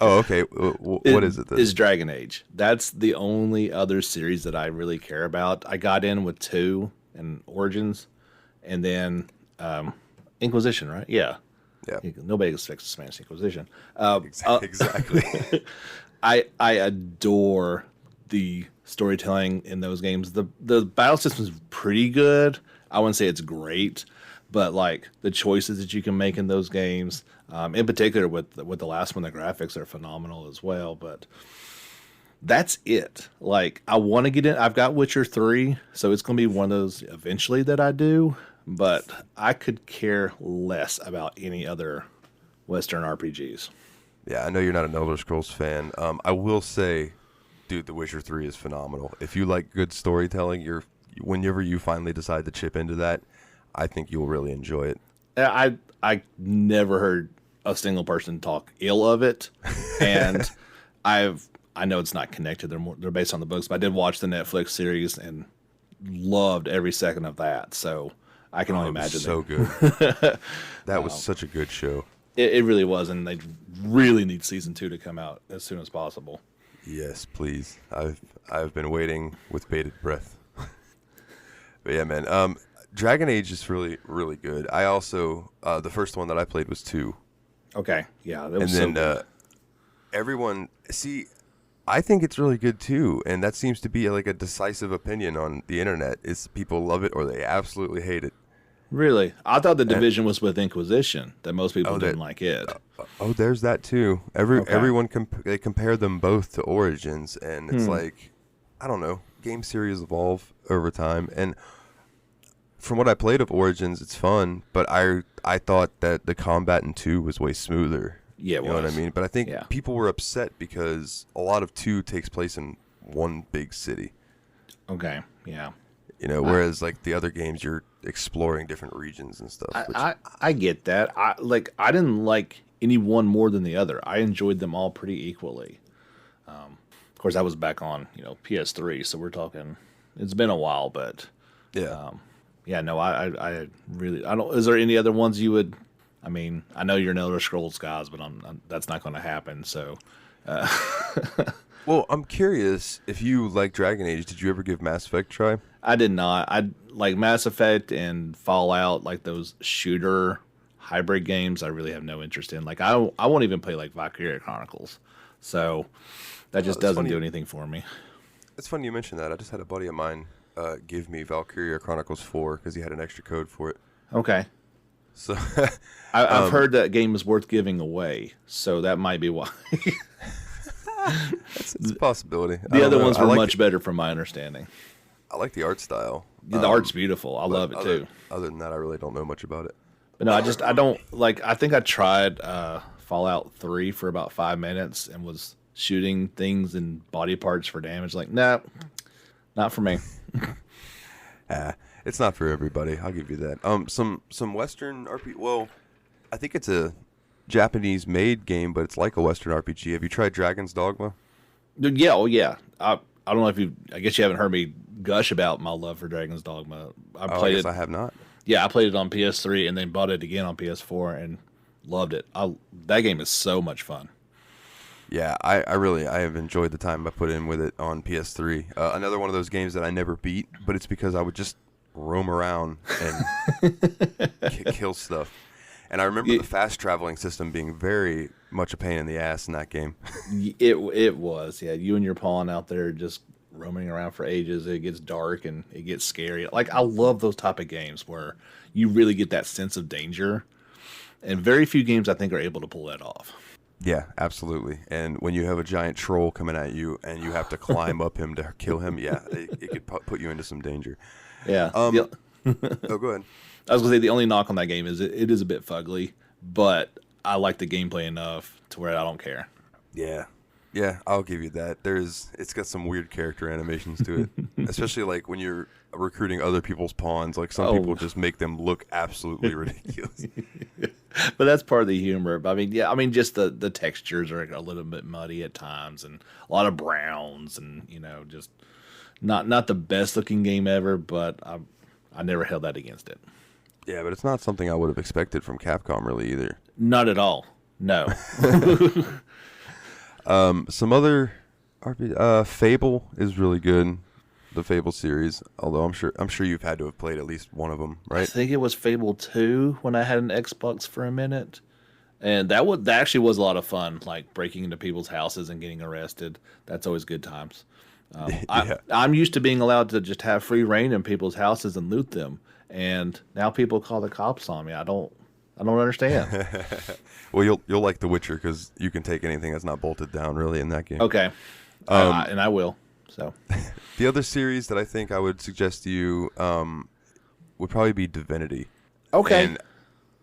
Oh, okay. What is it then? Is Dragon Age. That's the only other series that I really care about. I got in with 2 and Origins, and then Inquisition, right? Yeah. Nobody expects to smash Inquisition. Exactly. I adore the storytelling in those games. The battle system is pretty good. I wouldn't say it's great, but like the choices that you can make in those games, in particular with the last one, the graphics are phenomenal as well. But that's it. Like, I want to get in. I've got Witcher 3, so it's going to be one of those eventually that I do. But I could care less about any other Western RPGs. Yeah, I know you're not an Elder Scrolls fan. I will say, dude, The Witcher 3 is phenomenal. If you like good storytelling, whenever you finally decide to chip into that, I think you'll really enjoy it. I never heard a single person talk ill of it, and I know it's not connected. They're based on the books, but I did watch the Netflix series and loved every second of that. So I can only imagine. So good. That was such a good show. It really was, and they really need season 2 to come out as soon as possible. Yes, please. I've been waiting with bated breath. But yeah, man. Dragon Age is really, really good. I also the first one that I played was 2. Okay, yeah, that was and then everyone I think it's really good too, and that seems to be like a decisive opinion on the internet. Is people love it or they absolutely hate it. Really? I thought the division was with Inquisition, that most people didn't like it. There's that too. Everyone they compare them both to Origins, and it's like, I don't know, game series evolve over time, and from what I played of Origins, it's fun, but I thought that the combat in 2 was way smoother. Yeah, it was. You know what I mean? But I think people were upset because a lot of 2 takes place in one big city. Okay, yeah. You know, whereas like the other games, you're exploring different regions and stuff. I get that. I didn't like any one more than the other. I enjoyed them all pretty equally. Of course, I was back on PS3, so we're talking. It's been a while, but yeah, no, I really don't. Is there any other ones you would? I mean, I know you're an Elder Scrolls guys, but that's not going to happen. So. Well, I'm curious if you like Dragon Age. Did you ever give Mass Effect a try? I did not. I like Mass Effect and Fallout, like those shooter hybrid games. I really have no interest in. Like I won't even play like Valkyria Chronicles. So that just doesn't do anything for me. It's funny you mentioned that. I just had a buddy of mine give me Valkyria Chronicles 4 because he had an extra code for it. Okay. So I've heard that game is worth giving away, so that might be why. It's a possibility. The other ones were much better from my understanding. I like the art style. The art's beautiful. I love it too. Other than that, I really don't know much about it. But no, I don't like. I think I tried Fallout 3 for about 5 minutes and was shooting things and body parts for damage. Like, nah, not for me. It's not for everybody. I'll give you that. Some Western RPG. Well, I think it's a Japanese-made game, but it's like a Western RPG. Have you tried Dragon's Dogma? Yeah, oh yeah. I don't know if you. I guess you haven't heard me gush about my love for Dragon's Dogma. I guess I have not. Yeah, I played it on PS3 and then bought it again on PS4 and loved it. That game is so much fun. Yeah, I have enjoyed the time I put in with it on PS3. Another one of those games that I never beat, but it's because I would just roam around and kill stuff. And I remember the fast traveling system being very much a pain in the ass in that game. It was, yeah. You and your pawn out there just roaming around for ages. It gets dark and it gets scary. Like, I love those type of games where you really get that sense of danger. And very few games, I think, are able to pull that off. Yeah, absolutely. And when you have a giant troll coming at you and you have to climb up him to kill him, yeah, it could put you into some danger. Yeah. Oh, go ahead. I was going to say the only knock on that game is it is a bit fugly, but I like the gameplay enough to where I don't care. Yeah, I'll give you that. It's got some weird character animations to it, especially like when you're recruiting other people's pawns. Like some people just make them look absolutely ridiculous. But that's part of the humor. I mean, just the textures are a little bit muddy at times, and a lot of browns, and just not the best looking game ever. But I never held that against it. Yeah, but it's not something I would have expected from Capcom really either. Not at all. No. Some other RPG, Fable is really good. The Fable series, although I'm sure you've had to have played at least one of them, right? I think it was Fable 2 when I had an Xbox for a minute, and that actually was a lot of fun. Like breaking into people's houses and getting arrested. That's always good times. Yeah. I'm used to being allowed to just have free reign in people's houses and loot them, and now people call the cops on me. I don't understand. Well, you'll like The Witcher because you can take anything that's not bolted down really in that game. Okay, and I will. So the other series that I think I would suggest to you would probably be Divinity. Okay.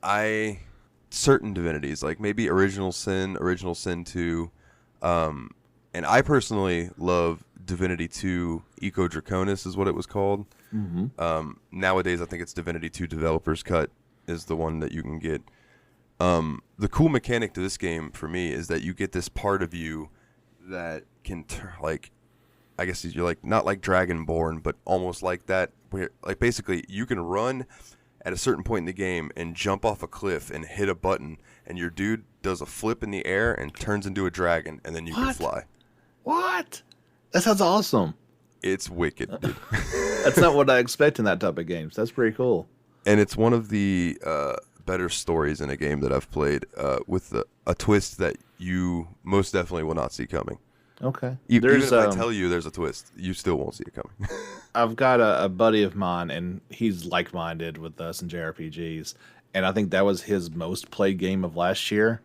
And certain divinities, like maybe Original Sin 2, and I personally love Divinity 2 Eco Draconis is what it was called. Mm-hmm. Nowadays, I think it's Divinity 2 Developer's Cut is the one that you can get. The cool mechanic to this game for me is that you get this part of you that can I guess you're like not like Dragonborn, but almost like that, where like basically you can run at a certain point in the game and jump off a cliff and hit a button, and your dude does a flip in the air and turns into a dragon, and then you can fly. What? That sounds awesome. It's wicked, dude. That's not what I expect in that type of games. That's pretty cool. And it's one of the better stories in a game that I've played, with a twist that you most definitely will not see coming. Okay. Even if I tell you there's a twist, you still won't see it coming. I've got a buddy of mine, and he's like-minded with us in JRPGs, and I think that was his most played game of last year,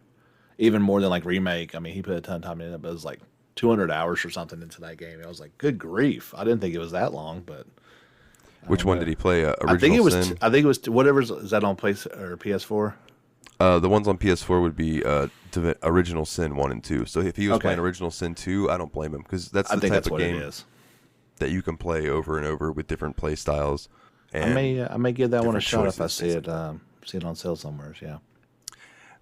even more than like Remake. I mean, he put a ton of time in it, but it was like 200 hours or something into that game. I was like, good grief. I didn't think it was that long, but... Which one did he play? Original I think it was. Sin? I think it was whatever. Is that on Place or PS4? The ones on PS4 would be Original Sin 1 and 2. So if he was playing Original Sin 2, I don't blame him, because that's the type of game that you can play over and over with different play styles. And I may give that one a shot if I see choices. it on sale somewhere. Yeah.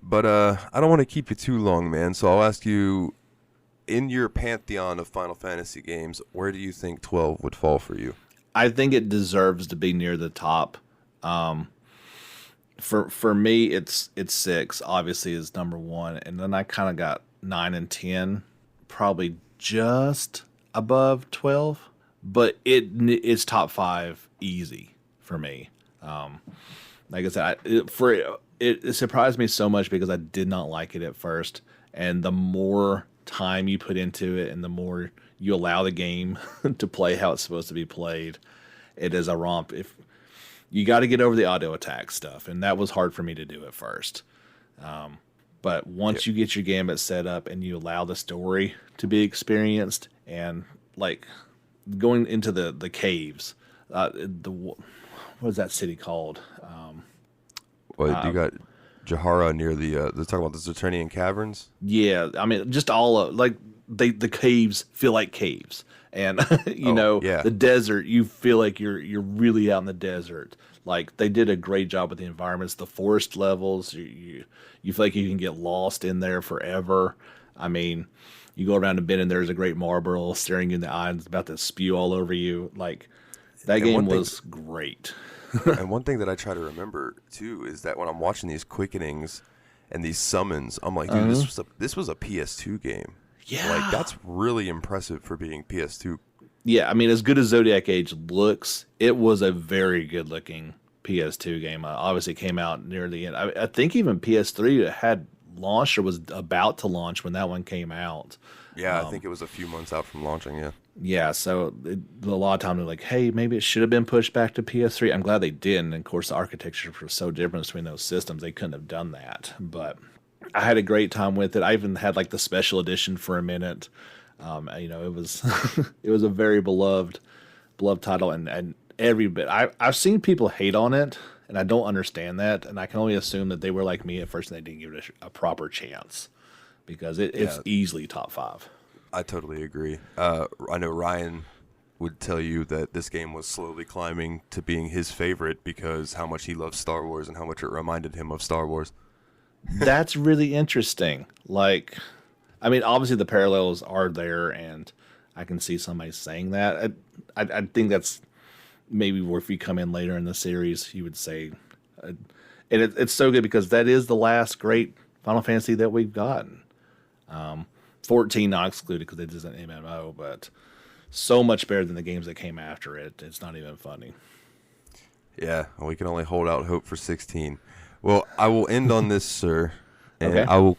But I don't want to keep you too long, man. So I'll ask you, in your pantheon of Final Fantasy games, where do you think 12 would fall for you? I think it deserves to be near the top. For me, it's 6. Obviously, is number 1, and then I kind of got 9 and 10, probably just above 12. But it's top 5 easy for me. Like I said, it surprised me so much because I did not like it at first, and the more time you put into it, and the more you allow the game to play how it's supposed to be played, it is a romp. If you got to get over the auto attack stuff, and that was hard for me to do at first. But once you get your gambit set up and you allow the story to be experienced, and like going into the caves, what is that city called? You got Jahara near they're talking about the Saturnian caverns. Yeah, I mean, just all of like the caves feel like caves, and the desert, you feel like you're really out in the desert. Like, they did a great job with the environments, the forest levels. You feel like you can get lost in there forever. I mean, you go around a bend and there's a great marble staring you in the eye and it's about to spew all over you. Like, that game was great. And one thing that I try to remember too is that when I'm watching these quickenings and these summons, I'm like, dude, this was a PS2 game. Yeah, like, that's really impressive for being PS2. Yeah, I mean, as good as Zodiac Age looks, it was a very good-looking PS2 game. Obviously, it came out near the end. I think even PS3 had launched or was about to launch when that one came out. Yeah, I think it was a few months out from launching, yeah. Yeah, so a lot of time they're like, hey, maybe it should have been pushed back to PS3. I'm glad they didn't. And of course, the architecture was so different between those systems, they couldn't have done that. But I had a great time with it. I even had like the special edition for a minute. It was it was a very beloved title, and every bit. I've seen people hate on it, and I don't understand that. And I can only assume that they were like me at first, and they didn't give it a proper chance, because it's easily top 5. I totally agree. I know Ryan would tell you that this game was slowly climbing to being his favorite because how much he loves Star Wars and how much it reminded him of Star Wars. That's really interesting. Like, I mean, obviously the parallels are there, and I can see somebody saying that. I think that's maybe where, if you come in later in the series, you would say, and it's so good because that is the last great Final Fantasy that we've gotten. 14 not excluded because it is an MMO, but so much better than the games that came after it. It's not even funny. Yeah, we can only hold out hope for 16. Well, I will end on this, sir, and okay.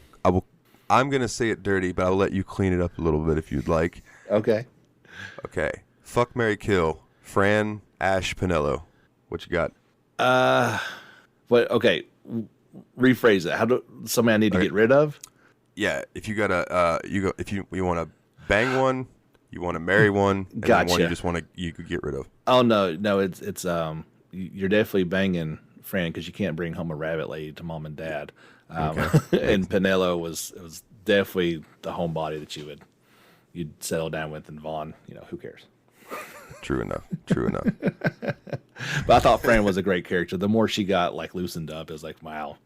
I'm going to say it dirty, but I'll let you clean it up a little bit if you'd like. Okay. Fuck, marry, kill. Fran, Ash, Pinello. What you got? Okay. Rephrase it. How do somebody I need to get rid of? Yeah, if you got if you want to bang one, you want to marry one, and then one you could get rid of. Oh no, it's you're definitely banging Fran because you can't bring home a rabbit lady to mom and dad. And Pinello was definitely the homebody that you'd settle down with, and Vaughn, who cares? True enough. But I thought Fran was a great character. The more she got like loosened up, it was like, wow,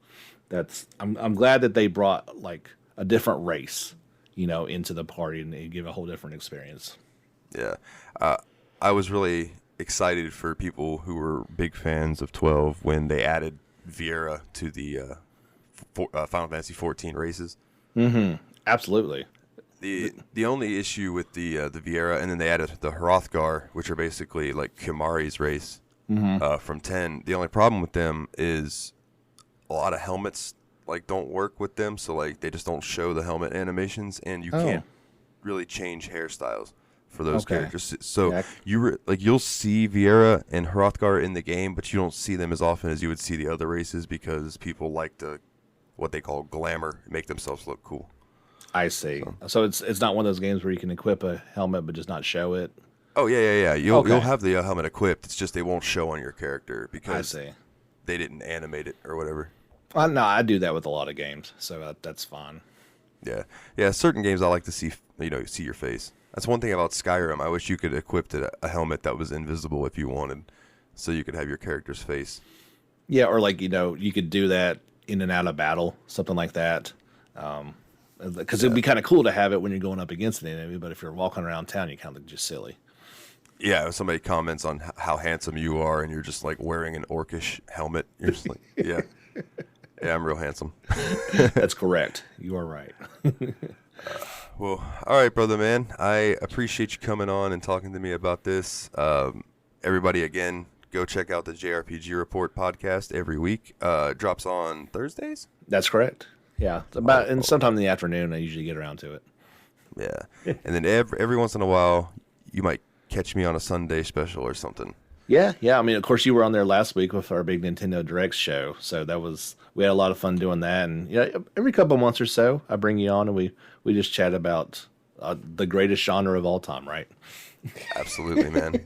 I'm glad that they brought like a different race into the party, and they give a whole different experience. Yeah. I was really excited for people who were big fans of 12 when they added Vieira to the Final Fantasy 14 races. Mm-hmm. Absolutely. The only issue with the Vieira, and then they added the Hrothgar, which are basically like Kimahri's race from 10. The only problem with them is a lot of helmets like don't work with them, so like they just don't show the helmet animations, and you can't really change hairstyles for those characters. So you'll see Vieira and Hrothgar in the game, but you don't see them as often as you would see the other races because people like to what they call glamour, make themselves look cool. I see. So it's not one of those games where you can equip a helmet but just not show it. Oh yeah. You'll have the helmet equipped. It's just they won't show on your character because they didn't animate it or whatever. No, I do that with a lot of games, so that's fine. Yeah. Certain games I like to see see your face. That's one thing about Skyrim. I wish you could equip a helmet that was invisible if you wanted, so you could have your character's face. Yeah, or like you could do that in and out of battle, something like that. Because it'd be kind of cool to have it when you're going up against an enemy, but if you're walking around town, you kind of look just silly. Yeah, if somebody comments on how handsome you are and you're just like wearing an orcish helmet, you're just like, yeah, I'm real handsome. That's correct. You are right. Well, all right, brother, man. I appreciate you coming on and talking to me about this. Everybody, again, go check out the JRPG Report podcast every week. Drops on Thursdays? That's correct. Yeah, and sometime in the afternoon, I usually get around to it. Yeah, and then every once in a while, you might catch me on a Sunday special or something. Yeah. I mean, of course, you were on there last week with our big Nintendo Direct show, so we had a lot of fun doing that. And every couple of months or so, I bring you on and we just chat about the greatest genre of all time, right? Absolutely, man.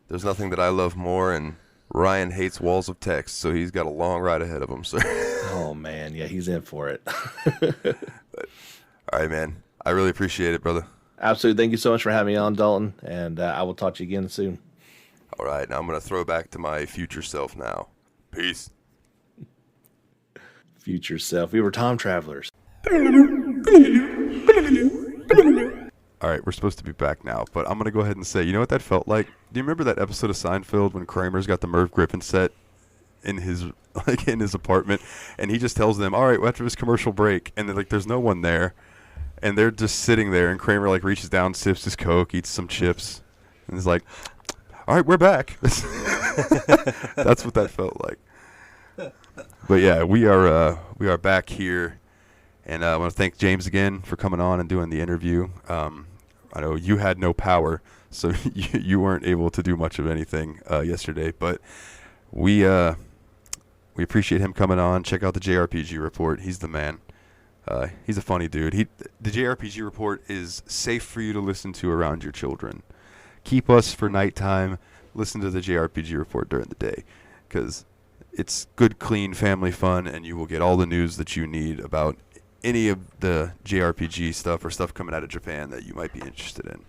There's nothing that I love more, and Ryan hates walls of text, so he's got a long ride ahead of him, sir. Oh, man. Yeah, he's in for it. But, all right, man. I really appreciate it, brother. Absolutely. Thank you so much for having me on, Dalton, and I will talk to you again soon. All right. Now I'm going to throw back to my future self now. Peace. Future self. We were time travelers. All right, we're supposed to be back now, but I'm going to go ahead and say, you know what that felt like? Do you remember that episode of Seinfeld when Kramer's got the Merv Griffin set in his apartment, and he just tells them, all right, after this commercial break, and there's no one there, and they're just sitting there, and Kramer reaches down, sips his Coke, eats some chips, and is like, all right, we're back. That's what that felt like. But yeah, we are back here, and I want to thank James again for coming on and doing the interview. I know you had no power, so you weren't able to do much of anything yesterday, but we appreciate him coming on. Check out the JRPG Report. He's the man. He's a funny dude. The JRPG Report is safe for you to listen to around your children. Keep us for nighttime. Listen to the JRPG Report during the day, because it's good, clean family fun, and you will get all the news that you need about any of the JRPG stuff or stuff coming out of Japan that you might be interested in.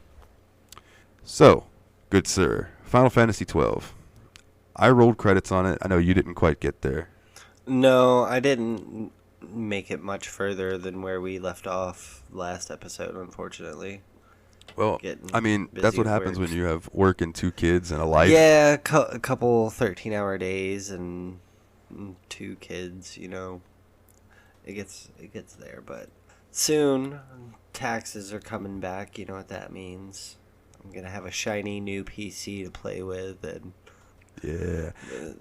So, good sir, Final Fantasy XII. I rolled credits on it. I know you didn't quite get there. No, I didn't make it much further than where we left off last episode, unfortunately. Well, I mean, that's what happens when you have work and 2 kids and a life. Yeah, a couple 13-hour days and 2 kids, It gets there, but soon taxes are coming back. You know what that means. I'm gonna have a shiny new PC to play with, and yeah,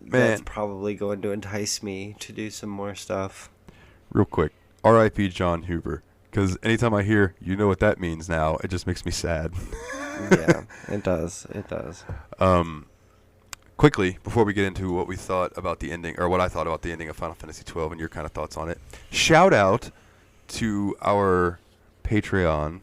that's probably going to entice me to do some more stuff. Real quick, R.I.P. John Huber, because anytime I hear you know what that means now, it just makes me sad. Yeah, it does. It does. Quickly, before we get into what we thought about the ending, or what I thought about the ending of Final Fantasy XII and your kind of thoughts on it, shout out to our Patreon,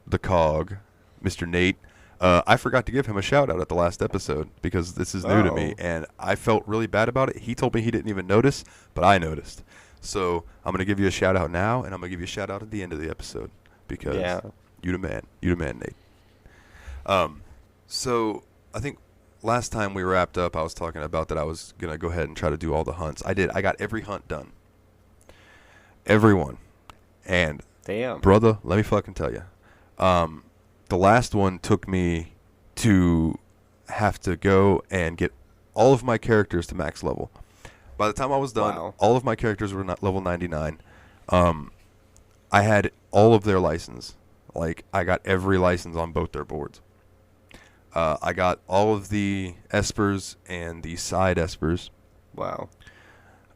the Cog, Mr. Nate. I forgot to give him a shout out at the last episode because this is new to me, and I felt really bad about it. He told me he didn't even notice, but I noticed. So I'm going to give you a shout out now, and I'm going to give you a shout out at the end of the episode because you the man. You the man, Nate. So I think last time we wrapped up, I was talking about that I was going to go ahead and try to do all the hunts. I did. I got every hunt done. Every one. And Damn. Brother, let me fucking tell you. The last one took me to have to go and get all of my characters to max level. By the time I was done, all of my characters were not level 99. I had all of their license. Like, I got every license on both their boards. I got all of the espers and the side espers. Wow.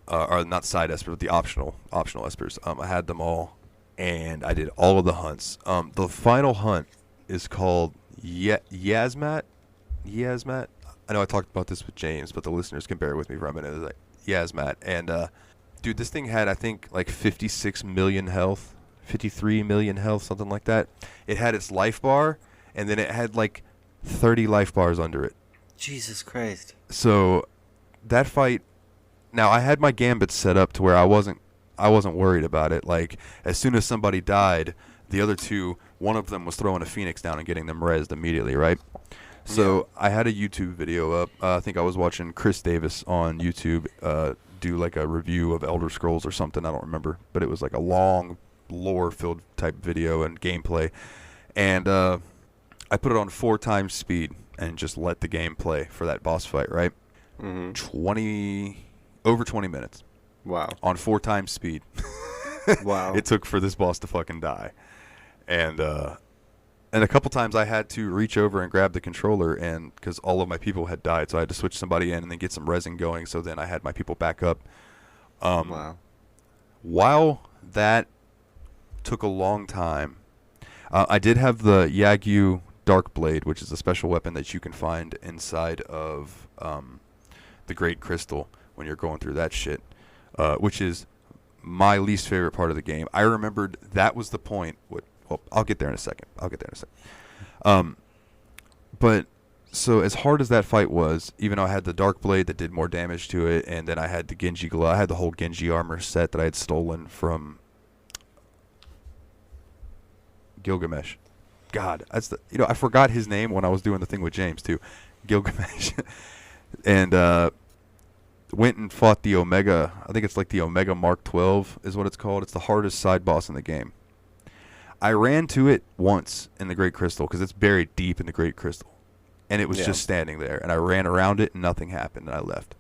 Or not side espers, but the optional espers. I had them all, and I did all of the hunts. The final hunt is called Yasmat. I know I talked about this with James, but the listeners can bear with me for a minute. It's like Yasmat. And, dude, this thing had, I think, like 56 million health, 53 million health, something like that. It had its life bar, and then it had, like, 30 life bars under it. Jesus Christ. So, that fight... Now, I had my gambits set up to where I wasn't worried about it. Like, as soon as somebody died, the other two, one of them was throwing a phoenix down and getting them rezzed immediately, right? So I had a YouTube video up. I think I was watching Chris Davis on YouTube do like a review of Elder Scrolls or something. I don't remember, but it was like a long lore-filled type video and gameplay. And I put it on 4 times speed and just let the game play for that boss fight, right? Mm-hmm. Over 20 minutes. Wow. On 4 times speed. Wow. It took for this boss to fucking die. And a couple times I had to reach over and grab the controller, and because all of my people had died, so I had to switch somebody in and then get some resin going, so then I had my people back up. Wow. While that took a long time, I did have the Yagyu Dark Blade, which is a special weapon that you can find inside of the Great Crystal when you're going through that shit, which is my least favorite part of the game. I remembered that was the point. Well, I'll get there in a second. But so as hard as that fight was, even though I had the Dark Blade that did more damage to it, and then I had the Genji glove, I had the whole Genji armor set that I had stolen from Gilgamesh. God, that's I forgot his name when I was doing the thing with James too, Gilgamesh, and went and fought the Omega. I think it's like the Omega Mark 12 is what it's called. It's the hardest side boss in the game. I ran to it once in the Great Crystal because it's buried deep in the Great Crystal. And it was just standing there. And I ran around it and nothing happened and I left.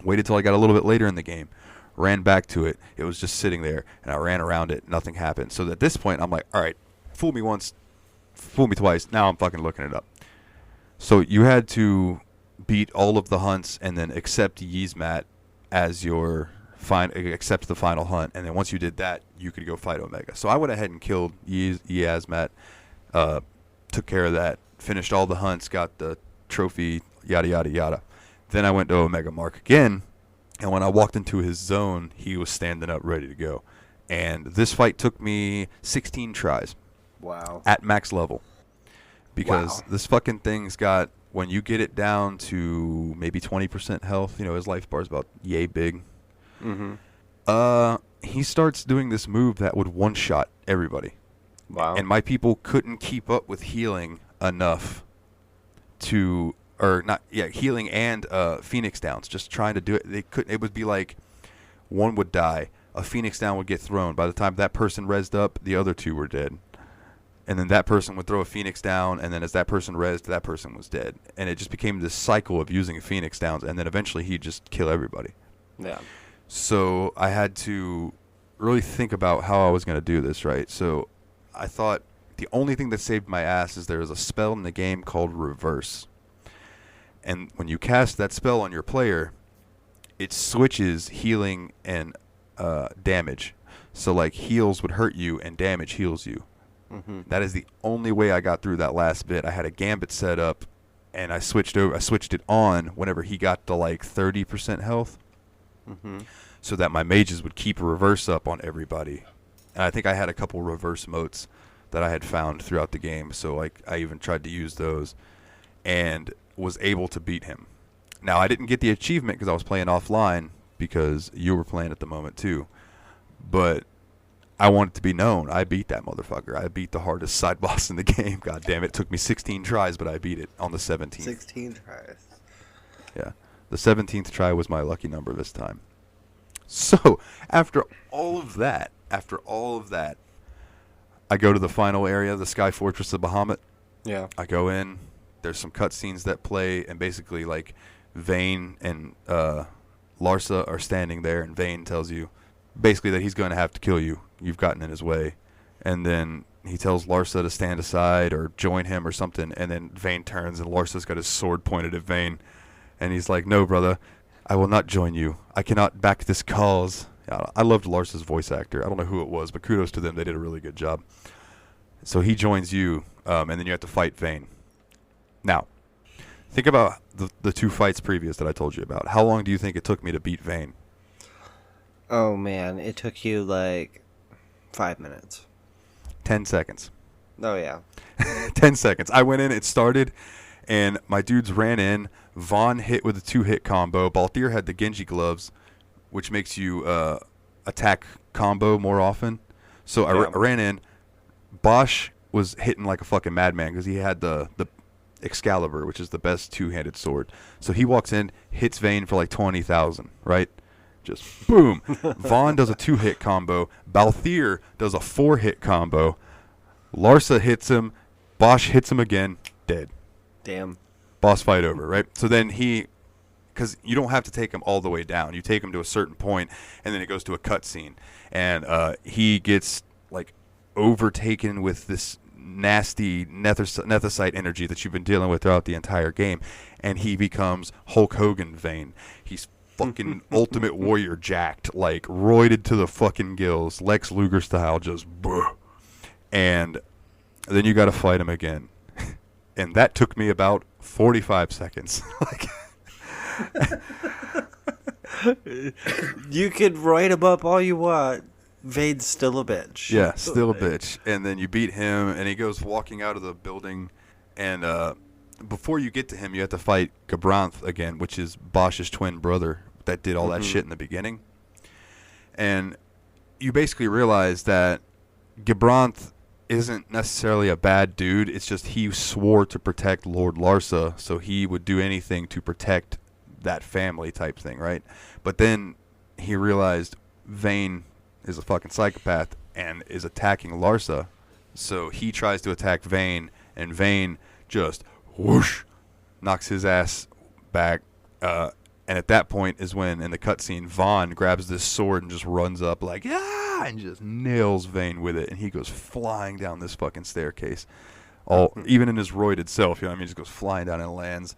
Waited till I got a little bit later in the game. Ran back to it. It was just sitting there. And I ran around it. Nothing happened. So at this point, I'm like, all right, fool me once, fool me twice. Now I'm fucking looking it up. So you had to beat all of the hunts and then accept Yasmat as your... accept the final hunt, and then once you did that, you could go fight Omega. So I went ahead and killed Yasmat, took care of that, finished all the hunts, got the trophy, yada yada yada. Then I went to Omega Mark again, and when I walked into his zone, he was standing up ready to go. And this fight took me 16 tries. Wow. At max level. Because this fucking thing's got, when you get it down to maybe 20% health, his life bar's about yay big. Mm-hmm. He starts doing this move that would one-shot everybody. Wow. And my people couldn't keep up with healing enough to, healing and Phoenix Downs, just trying to do it. They couldn't. It would be like one would die, a Phoenix Down would get thrown. By the time that person rezzed up, the other 2 were dead. And then that person would throw a Phoenix Down, and then as that person rezzed, that person was dead. And it just became this cycle of using Phoenix Downs, and then eventually he'd just kill everybody. Yeah. So I had to really think about how I was going to do this, right? So I thought the only thing that saved my ass is there is a spell in the game called Reverse. And when you cast that spell on your player, it switches healing and damage. So like heals would hurt you and damage heals you. Mm-hmm. That is the only way I got through that last bit. I had a gambit set up and I switched it on whenever he got to like 30% health. Mm-hmm. So that my mages would keep a reverse up on everybody. And I think I had a couple reverse motes that I had found throughout the game. So like I even tried to use those and was able to beat him. Now I didn't get the achievement because I was playing offline because you were playing at the moment too. But I want it to be known. I beat that motherfucker. I beat the hardest side boss in the game. God damn it. It took me 16 tries, but I beat it on the 17th. 16 tries. Yeah. The 17th try was my lucky number this time. So, after all of that, I go to the final area, the Sky Fortress of Bahamut. Yeah. I go in. There's some cutscenes that play, and basically, like, Vayne and Larsa are standing there, and Vayne tells you basically that he's going to have to kill you. You've gotten in his way. And then he tells Larsa to stand aside or join him or something, and then Vayne turns, and Larsa's got his sword pointed at Vayne. And he's like, no, brother, I will not join you. I cannot back this cause. I loved Larsa's voice actor. I don't know who it was, but kudos to them. They did a really good job. So he joins you, and then you have to fight Vayne. Now, think about the 2 fights previous that I told you about. How long do you think it took me to beat Vayne? Oh, man. It took you, like, 5 minutes. 10 seconds. Oh, yeah. 10 seconds. I went in, it started, and my dudes ran in. Vaughn hit with a 2-hit combo. Balthier had the Genji gloves, which makes you attack combo more often. So I ran in. Bosch was hitting like a fucking madman because he had the Excalibur, which is the best 2-handed sword. So he walks in, hits Vayne for like 20,000, right? Just boom. Vaughn does a 2-hit combo. Balthier does a 4-hit combo. Larsa hits him. Bosch hits him again. Dead. Damn. Boss fight over, right? So then because you don't have to take him all the way down. You take him to a certain point, and then it goes to a cutscene. And he gets, like, overtaken with this nasty nethicite energy that you've been dealing with throughout the entire game. And he becomes Hulk Hogan Vayne. He's fucking Ultimate Warrior jacked, like, roided to the fucking gills, Lex Luger style, just bruh. And then you got to fight him again. And that took me about 45 seconds. You can write him up all you want. Vayne's still a bitch. Yeah, still a bitch. And then you beat him, and he goes walking out of the building. And before you get to him, you have to fight Gabranth again, which is Bosch's twin brother that did all that shit in the beginning. And you basically realize that Gabranth isn't necessarily a bad dude. It's just he swore to protect Lord Larsa, so he would do anything to protect that family type thing, right? But then he realized Vayne is a fucking psychopath and is attacking Larsa, so he tries to attack Vayne, and Vayne just whoosh knocks his ass back. And at that point is when, in the cutscene, Vaughn grabs this sword and just runs up like, ah, and just nails Vayne with it. And he goes flying down this fucking staircase. Even in his roided self, you know what I mean? He just goes flying down and lands.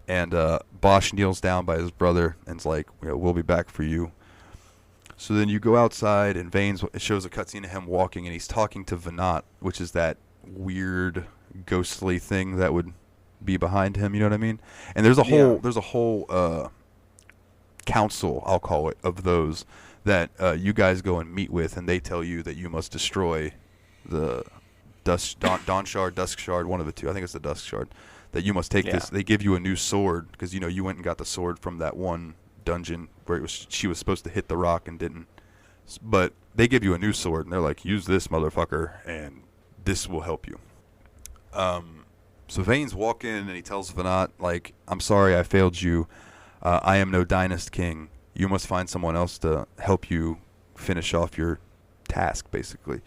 And Bosch kneels down by his brother and's like, we'll be back for you. So then you go outside, and it shows a cutscene of him walking, and he's talking to Venat, which is that weird, ghostly thing that would be behind him, you know what I mean? And there's a whole council, I'll call it, of those that you guys go and meet with, and they tell you that you must destroy the Dawn Shard, Dusk Shard, one of the two. I think it's the Dusk Shard. That you must take this. They give you a new sword because you went and got the sword from that one dungeon where she was supposed to hit the rock and didn't. But they give you a new sword, and they're like, use this, motherfucker, and this will help you. So Vayne's walking, and he tells Venat, like, I'm sorry I failed you. I am no Dynast King. You must find someone else to help you finish off your task, basically.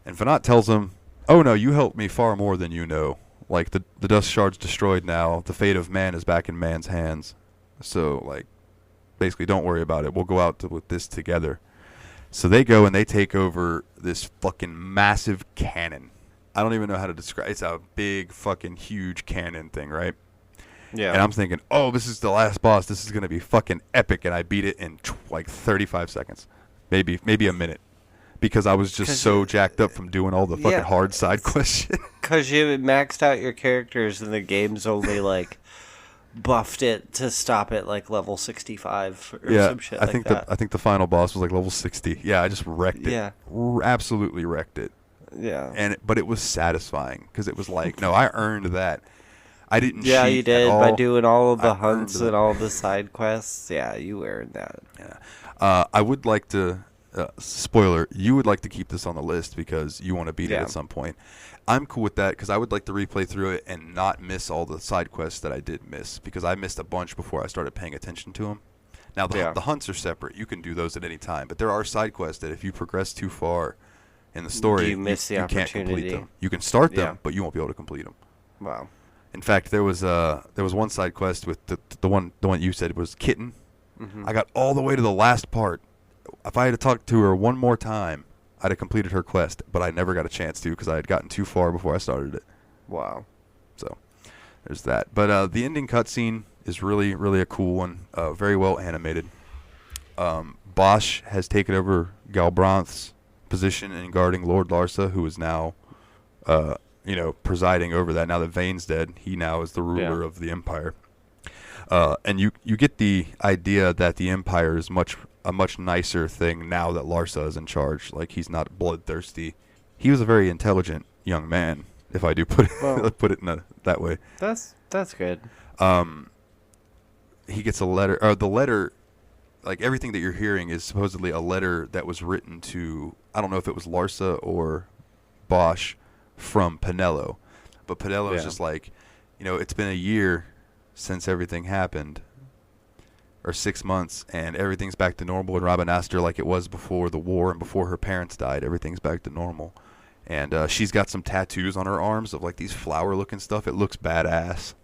And Venat tells him, oh no, you helped me far more than you know. Like, the Dust Shard's destroyed now. The fate of man is back in man's hands. So, like, basically don't worry about it. We'll go out with this together. So they go and they take over this fucking massive cannon. I don't even know how to describe it. It's a big fucking huge cannon thing, right? Yeah. And I'm thinking, oh, this is the last boss. This is going to be fucking epic. And I beat it in like 35 seconds. Maybe a minute. Because I was just so jacked up from doing all the fucking hard side quests. Because you maxed out your characters and the game's only like buffed it to stop at like level 65 or some shit like that. I think the final boss was like level 60. Yeah, I just wrecked it. Yeah. Absolutely wrecked it. Yeah. But it was satisfying because it was like, no, I earned that. I didn't cheat. Yeah, you did by doing all of the hunts and all the side quests. Yeah, you earned that. Yeah. I would like to, spoiler, you would like to keep this on the list because you want to beat it at some point. I'm cool with that because I would like to replay through it and not miss all the side quests that I did miss because I missed a bunch before I started paying attention to them. Now, the hunts are separate. You can do those at any time. But there are side quests that if you progress too far, in the story, you miss the you can't complete opportunity. them. You can start them, but you won't be able to complete them. Wow. In fact, there was one side quest with the one you said was Kitten. Mm-hmm. I got all the way to the last part. If I had to talk to her one more time, I'd have completed her quest, but I never got a chance to because I had gotten too far before I started it. Wow. So there's that. But the ending cutscene is really, really a cool one. Very well animated. Bosch has taken over Galbranth's position in guarding Lord Larsa, who is now, presiding over that. Now that Vane's dead, he now is the ruler of the Empire. And you get the idea that the Empire is a much nicer thing now that Larsa is in charge. Like, he's not bloodthirsty. He was a very intelligent young man, if I do put it in that way. That's good. He gets a letter, or the letter, like everything that you're hearing is supposedly a letter that was written to, I don't know if it was Larsa or Bosch from Pinello. But Pinello is just like, it's been a year since everything happened, or 6 months, and everything's back to normal in Rabanastre like it was before the war and before her parents died. Everything's back to normal. And she's got some tattoos on her arms of like these flower-looking stuff. It looks badass.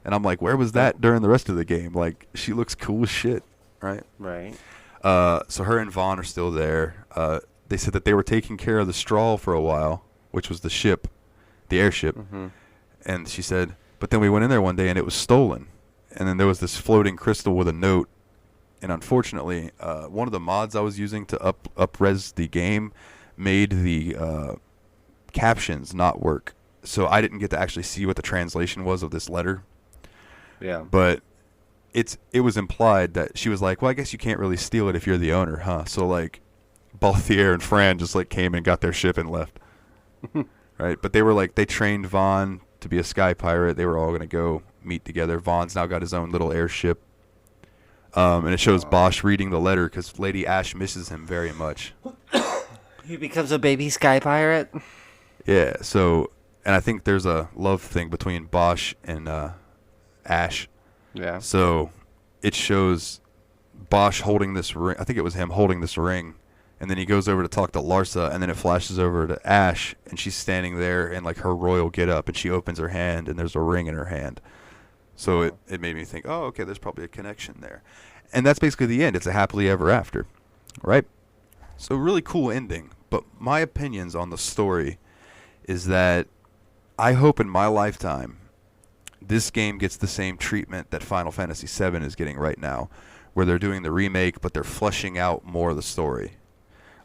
And I'm like, where was that during the rest of the game? Like, she looks cool as shit, right? Right. So her and Vaughn are still there. They said that they were taking care of the Strahl for a while, which was the airship. Mm-hmm. And she said, but then we went in there one day and it was stolen. And then there was this floating crystal with a note. And unfortunately, one of the mods I was using to up-res the game made the captions not work. So I didn't get to actually see what the translation was of this letter. Yeah. But it was implied that she was like, well, I guess you can't really steal it if you're the owner, huh? So, like, Balthier and Fran just, like, came and got their ship and left. Right? But they were, like, they trained Vaughn to be a sky pirate. They were all going to go meet together. Vaughn's now got his own little airship. And it shows Bosch reading the letter because Lady Ash misses him very much. He becomes a baby sky pirate? Yeah, so, and I think there's a love thing between Bosch and Ash. Yeah. So it shows Bosch holding this ring. I think it was him holding this ring. And then he goes over to talk to Larsa, and then it flashes over to Ash, and she's standing there in like her royal get-up, and she opens her hand, and there's a ring in her hand. So it made me think, oh, okay, there's probably a connection there. And that's basically the end. It's a happily ever after, right? So really cool ending. But my opinions on the story is that I hope in my lifetime this game gets the same treatment that Final Fantasy VII is getting right now, where they're doing the remake, but they're fleshing out more of the story.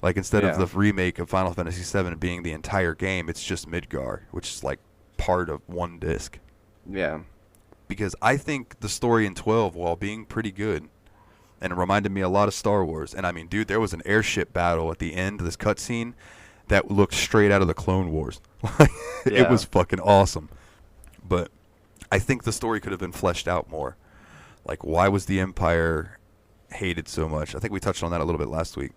Like, instead of the remake of Final Fantasy VII being the entire game, it's just Midgar, which is like part of one disc. Yeah. Because I think the story in 12, while being pretty good, and it reminded me a lot of Star Wars. And I mean, dude, there was an airship battle at the end of this cutscene that looked straight out of the Clone Wars. It was fucking awesome. But I think the story could have been fleshed out more. Like, why was the Empire hated so much? I think we touched on that a little bit last week.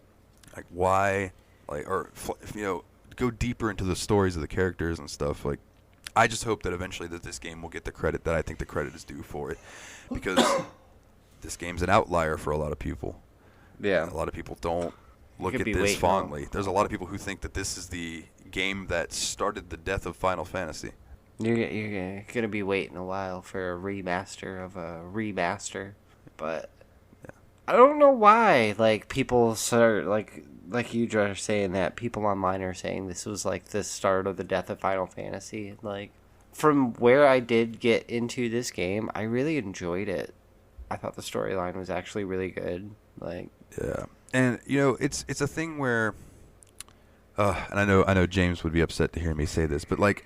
Like, why, like, or, go deeper into the stories of the characters and stuff. Like, I just hope that eventually that this game will get the credit that I think the credit is due for it. Because this game's an outlier for a lot of people. Yeah. A lot of people don't look at this fondly. There's a lot of people who think that this is the game that started the death of Final Fantasy. You're going to be waiting a while for a remaster of a remaster. But I don't know why. Like, people start, like you are saying that, people online are saying this was like the start of the death of Final Fantasy. Like, from where I did get into this game, I really enjoyed it. I thought the storyline was actually really good. Like, yeah. And, it's a thing where, and I know James would be upset to hear me say this, but, like,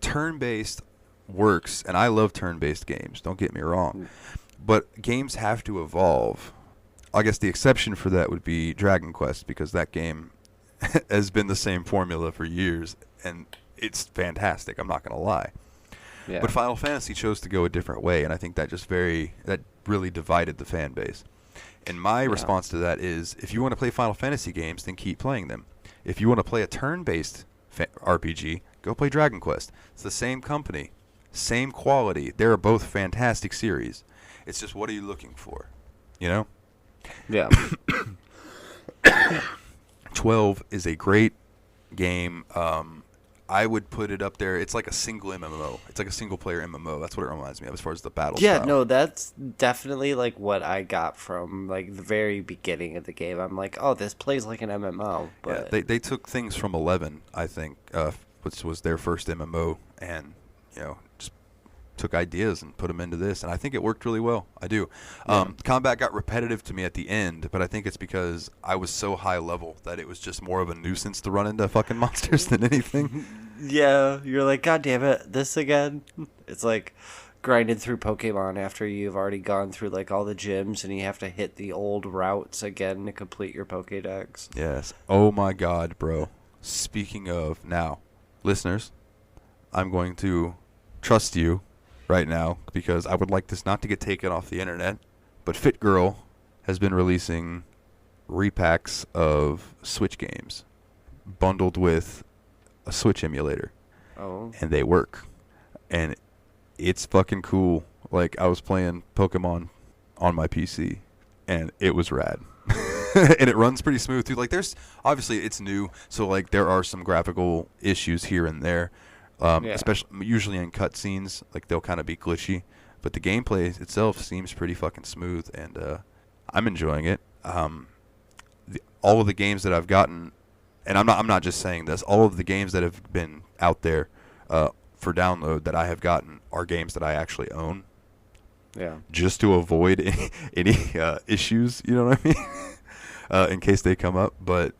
turn-based works, and I love turn-based games, don't get me wrong, but games have to evolve. I guess the exception for that would be Dragon Quest, because that game has been the same formula for years, and it's fantastic, I'm not going to lie. Yeah. But Final Fantasy chose to go a different way, and I think that that really divided the fan base. And my response to that is, if you want to play Final Fantasy games, then keep playing them. If you want to play a turn-based RPG, go play Dragon Quest. It's the same company, same quality. They're both fantastic series. It's just, what are you looking for? Yeah. 12 is a great game. I would put it up there. It's like a single MMO. It's like a single player MMO. That's what it reminds me of as far as the battle style. No, that's definitely like what I got from like the very beginning of the game. I'm like, oh, this plays like an MMO. But yeah, they took things from 11, I think, which was their first MMO, and just took ideas and put them into this, and I think it worked really well. I do. Combat got repetitive to me at the end, but I think it's because I was so high level that it was just more of a nuisance to run into fucking monsters than anything. Yeah, you're like, God damn it, this again? It's like grinding through Pokemon after you've already gone through like all the gyms and you have to hit the old routes again to complete your Pokédex. Yes. Oh my God, bro. Speaking of, now, listeners, I'm going to trust you right now because I would like this not to get taken off the internet, but Fit Girl has been releasing repacks of Switch games bundled with a Switch emulator. Oh. And they work. And it's fucking cool. Like, I was playing Pokemon on my PC and it was rad. And it runs pretty smooth too. Like, there's obviously it's new, so like there are some graphical issues here and there. Especially usually in cutscenes, like they'll kind of be glitchy, but the gameplay itself seems pretty fucking smooth, and I'm enjoying it. All of the games that I've gotten, and I'm not just saying this, all of the games that have been out there for download that I have gotten are games that I actually own. Yeah. Just to avoid any issues, you know what I mean? In case they come up, but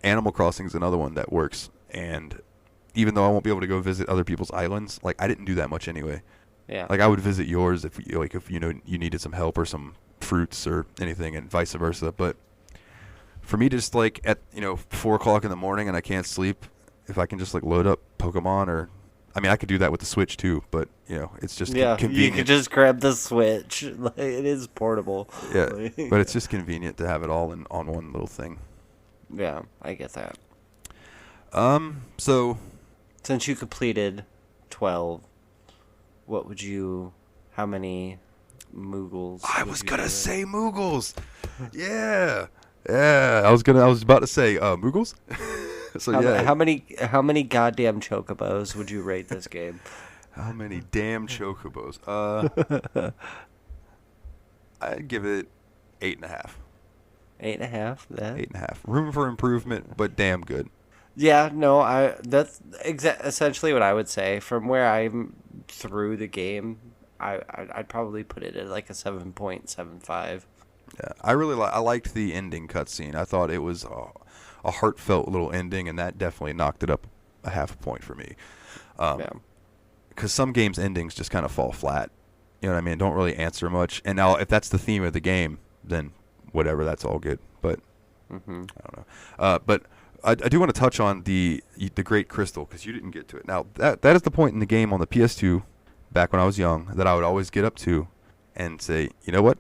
Animal Crossing is another one that works, and even though I won't be able to go visit other people's islands, like I didn't do that much anyway. Yeah. Like I would visit yours if you needed some help or some fruits or anything, and vice versa. But for me, just like at 4 o'clock in the morning and I can't sleep, if I can just like load up Pokemon, or I mean I could do that with the Switch too, but it's just convenient. You could just grab the Switch. Like, it is portable. Yeah, but it's just convenient to have it all on one little thing. Yeah, I get that. So. Since you completed 12, how many Moogles? I was gonna say Moogles. Yeah. I was about to say Moogles. So how many goddamn chocobos would you rate this game? How many damn chocobos? I'd give it 8.5. 8.5. 8.5. Room for improvement, but damn good. Yeah, no, that's essentially what I would say. From where I'm through the game, I'd probably put it at like a 7.75. Yeah, I really I liked the ending cutscene. I thought it was a heartfelt little ending, and that definitely knocked it up a half a point for me. Because some games' endings just kind of fall flat. You know what I mean? Don't really answer much. And now, if that's the theme of the game, then whatever, that's all good. But I don't know. But I do want to touch on the Great Crystal, because you didn't get to it. Now, that is the point in the game on the PS2, back when I was young, that I would always get up to and say, you know what?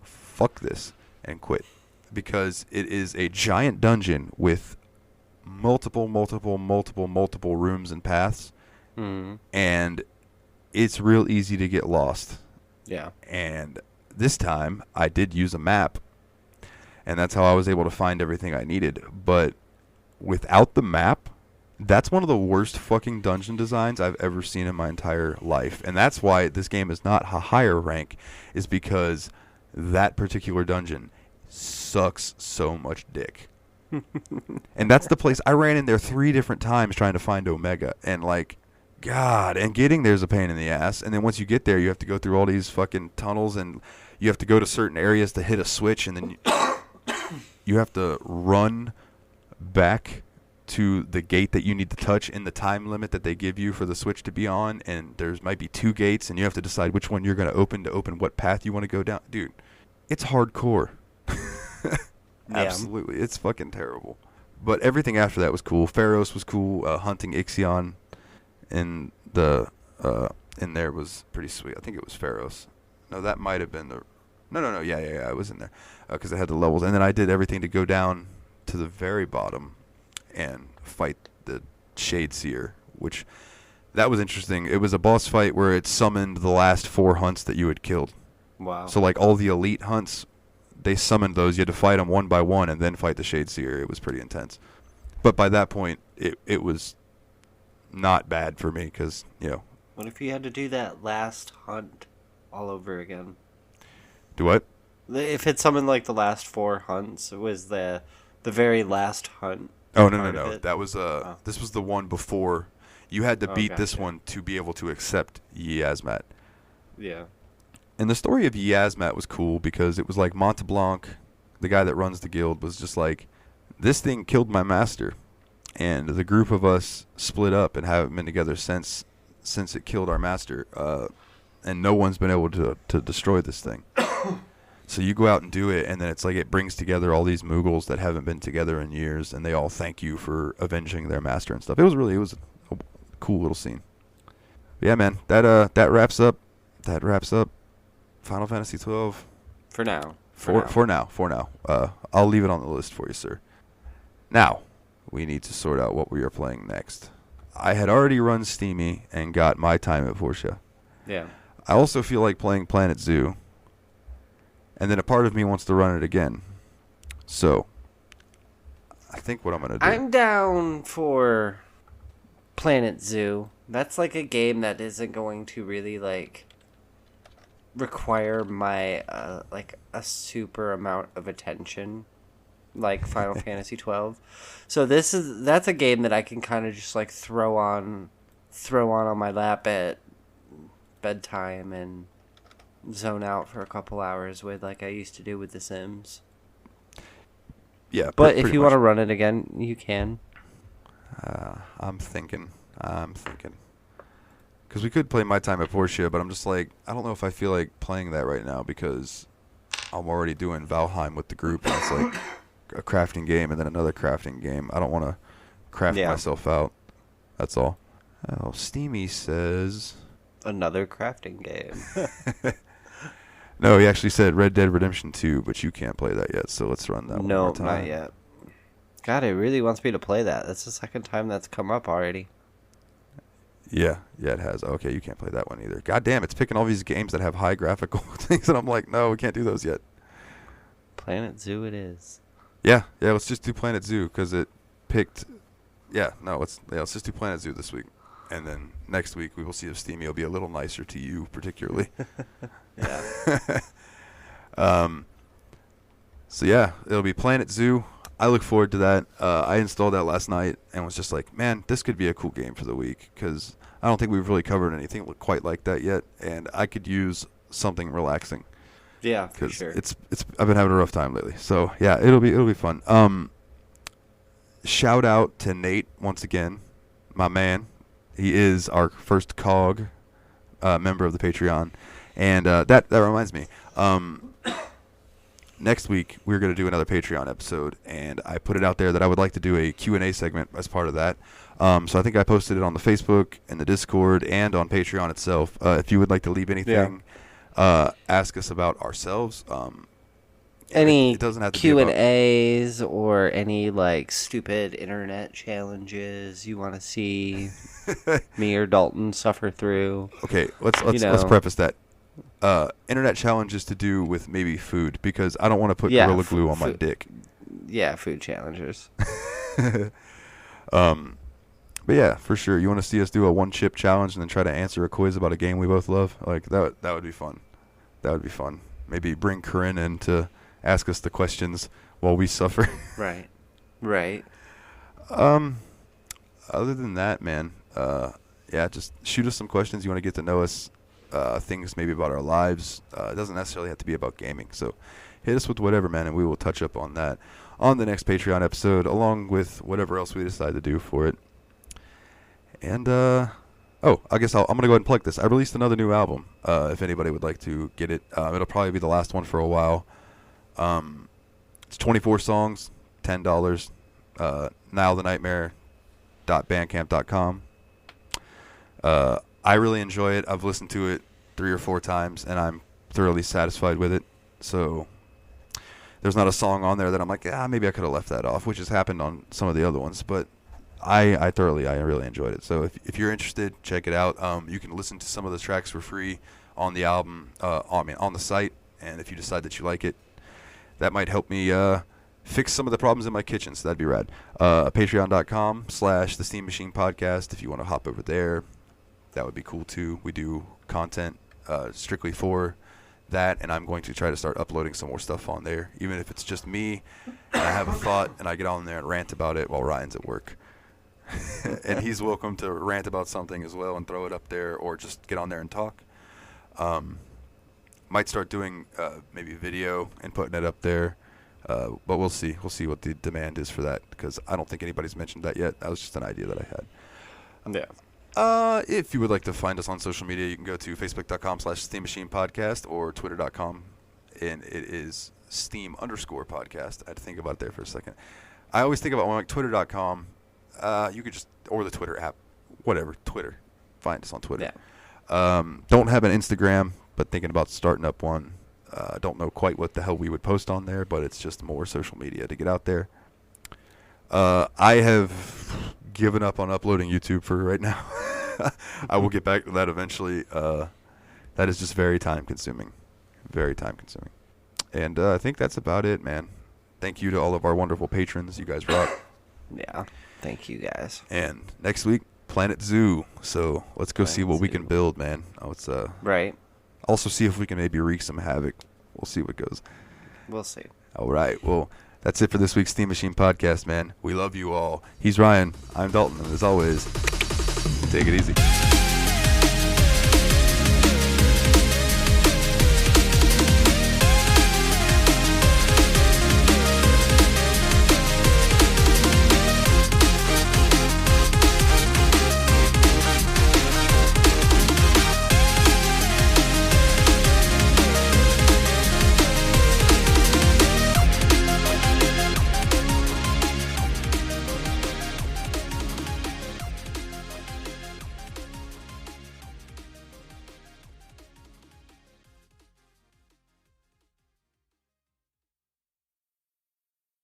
Fuck this, and quit. Because it is a giant dungeon with multiple rooms and paths, and it's real easy to get lost. Yeah. And this time, I did use a map, and that's how I was able to find everything I needed. But without the map, that's one of the worst fucking dungeon designs I've ever seen in my entire life. And that's why this game is not a higher rank, is because that particular dungeon sucks so much dick. And that's the place I ran in there 3 different times trying to find Omega, and like, God, and getting there's a pain in the ass. And then once you get there, you have to go through all these fucking tunnels, and you have to go to certain areas to hit a switch, and then you have to run back to the gate that you need to touch in the time limit that they give you for the switch to be on, and there's might be 2 gates, and you have to decide which one you're going to open what path you want to go down. Dude, it's hardcore. Absolutely. It's fucking terrible. But everything after that was cool. Pharos was cool. Hunting XII in there was pretty sweet. I think it was Pharos. No, that might have been the... No. Yeah, it was in there. Because it had the levels. And then I did everything to go down to the very bottom and fight the Shade Seer, which... That was interesting. It was a boss fight where it summoned the last 4 hunts that you had killed. Wow. So, like, all the elite hunts, they summoned those. You had to fight them one by one and then fight the Shade Seer. It was pretty intense. But by that point, it was not bad for me because, you know. What if you had to do that last hunt all over again? Do what? If it's something like the last 4 hunts, it was the very last hunt. Oh, no. That was This was the one before. You had to beat this one to be able to accept Yasmat. Yeah. And the story of Yasmat was cool because it was like Monteblanc, the guy that runs the guild, was just like, this thing killed my master. And the group of us split up and haven't been together since it killed our master. And no one's been able to destroy this thing. So you go out and do it, and then it's like it brings together all these Mughals that haven't been together in years, and they all thank you for avenging their master and stuff. It was a cool little scene. But yeah, man, that wraps up Final Fantasy 12 for now. For now. I'll leave it on the list for you, sir. Now, we need to sort out what we are playing next. I had already run Steamy and got my time at Portia. Yeah. I also feel like playing Planet Zoo. And then a part of me wants to run it again. So, I think what I'm going to do... I'm down for Planet Zoo. That's like a game that isn't going to really, like, require my, like, a super amount of attention, like Final Fantasy 12. So that's a game that I can kind of just, like, throw on my lap at bedtime and zone out for a couple hours with, like I used to do with The Sims. Yeah, but if you want to run it again, you can. I'm thinking. Because we could play My Time at Portia, but I'm just like, I don't know if I feel like playing that right now because I'm already doing Valheim with the group, and it's like a crafting game and then another crafting game. I don't want to craft myself out. That's all. Oh, Steamy says... Another crafting game. No, he actually said Red Dead Redemption 2, but you can't play that yet, so let's run that one more time. No, not yet. God, it really wants me to play that. That's the second time that's come up already. Yeah, it has. Okay, you can't play that one either. God damn, it's picking all these games that have high graphical things, and I'm like, no, we can't do those yet. Planet Zoo it is. Yeah, let's just do Planet Zoo, because it picked... let's just do Planet Zoo this week. And then next week we will see if Steamy will be a little nicer to you, particularly. Yeah. So yeah, it'll be Planet Zoo. I look forward to that. I installed that last night and was just like, man, this could be a cool game for the week because I don't think we've really covered anything quite like that yet, and I could use something relaxing. Yeah, for sure. I've been having a rough time lately, so yeah, it'll be fun. Shout out to Nate once again, my man. He is our first COG member of the Patreon. And that reminds me. Next week, we're going to do another Patreon episode. And I put it out there that I would like to do a Q&A segment as part of that. So I think I posted it on the Facebook and the Discord and on Patreon itself. If you would like to leave anything, ask us about ourselves. Any it doesn't have to Q&As or any like stupid internet challenges you want to see me or Dalton suffer through. Okay, let's preface that. Internet challenges to do with maybe food because I don't want to put Gorilla Glue on my dick. Yeah, food challenges. But yeah, for sure. You want to see us do a one chip challenge and then try to answer a quiz about a game we both love? Like that would be fun. That would be fun. Maybe bring Corinne in to ask us the questions while we suffer. Right. Other than that, man, just shoot us some questions. You want to get to know us, things maybe about our lives. It doesn't necessarily have to be about gaming. So hit us with whatever, man, and we will touch up on that on the next Patreon episode, along with whatever else we decide to do for it. And, I guess I'm going to go ahead and plug this. I released another new album, if anybody would like to get it. It'll probably be the last one for a while. It's 24 songs, $10. NileTheNightmare.bandcamp.com. I really enjoy it. I've listened to it 3 or 4 times, and I'm thoroughly satisfied with it. So there's not a song on there that I'm like, maybe I could have left that off, which has happened on some of the other ones. But I really enjoyed it. So if you're interested, check it out. You can listen to some of the tracks for free on the album, on the site. And if you decide that you like it, that might help me fix some of the problems in my kitchen, so that'd be rad. Patreon.com/The Steam Machine Podcast. If you want to hop over there, that would be cool too. We do content strictly for that, and I'm going to try to start uploading some more stuff on there, even if it's just me and I have a thought and I get on there and rant about it while Ryan's at work. And he's welcome to rant about something as well and throw it up there, or just get on there and talk. Might start doing maybe video and putting it up there, but we'll see. We'll see what the demand is for that, because I don't think anybody's mentioned that yet. That was just an idea that I had. Yeah. If you would like to find us on social media, you can go to facebook.com/Steam Machine Podcast or twitter.com, and it is Steam_podcast. I had to think about it there for a second. I always think about when like twitter.com, you could just, or the Twitter app, whatever, Twitter. Find us on Twitter. Yeah. Don't have an Instagram, but thinking about starting up one. Don't know quite what the hell we would post on there, but it's just more social media to get out there. I have given up on uploading YouTube for right now. I will get back to that eventually. That is just very time consuming. Very time consuming. And I think that's about it, man. Thank you to all of our wonderful patrons. You guys rock. Yeah. Thank you, guys. And next week, Planet Zoo. So let's go see what we can build, man. Let's right. also see if we can maybe wreak some havoc. We'll see what goes. We'll see. All right. Well, that's it for this week's Steam Machine Podcast, man. We love you all. He's Ryan. I'm Dalton. And as always, take it easy.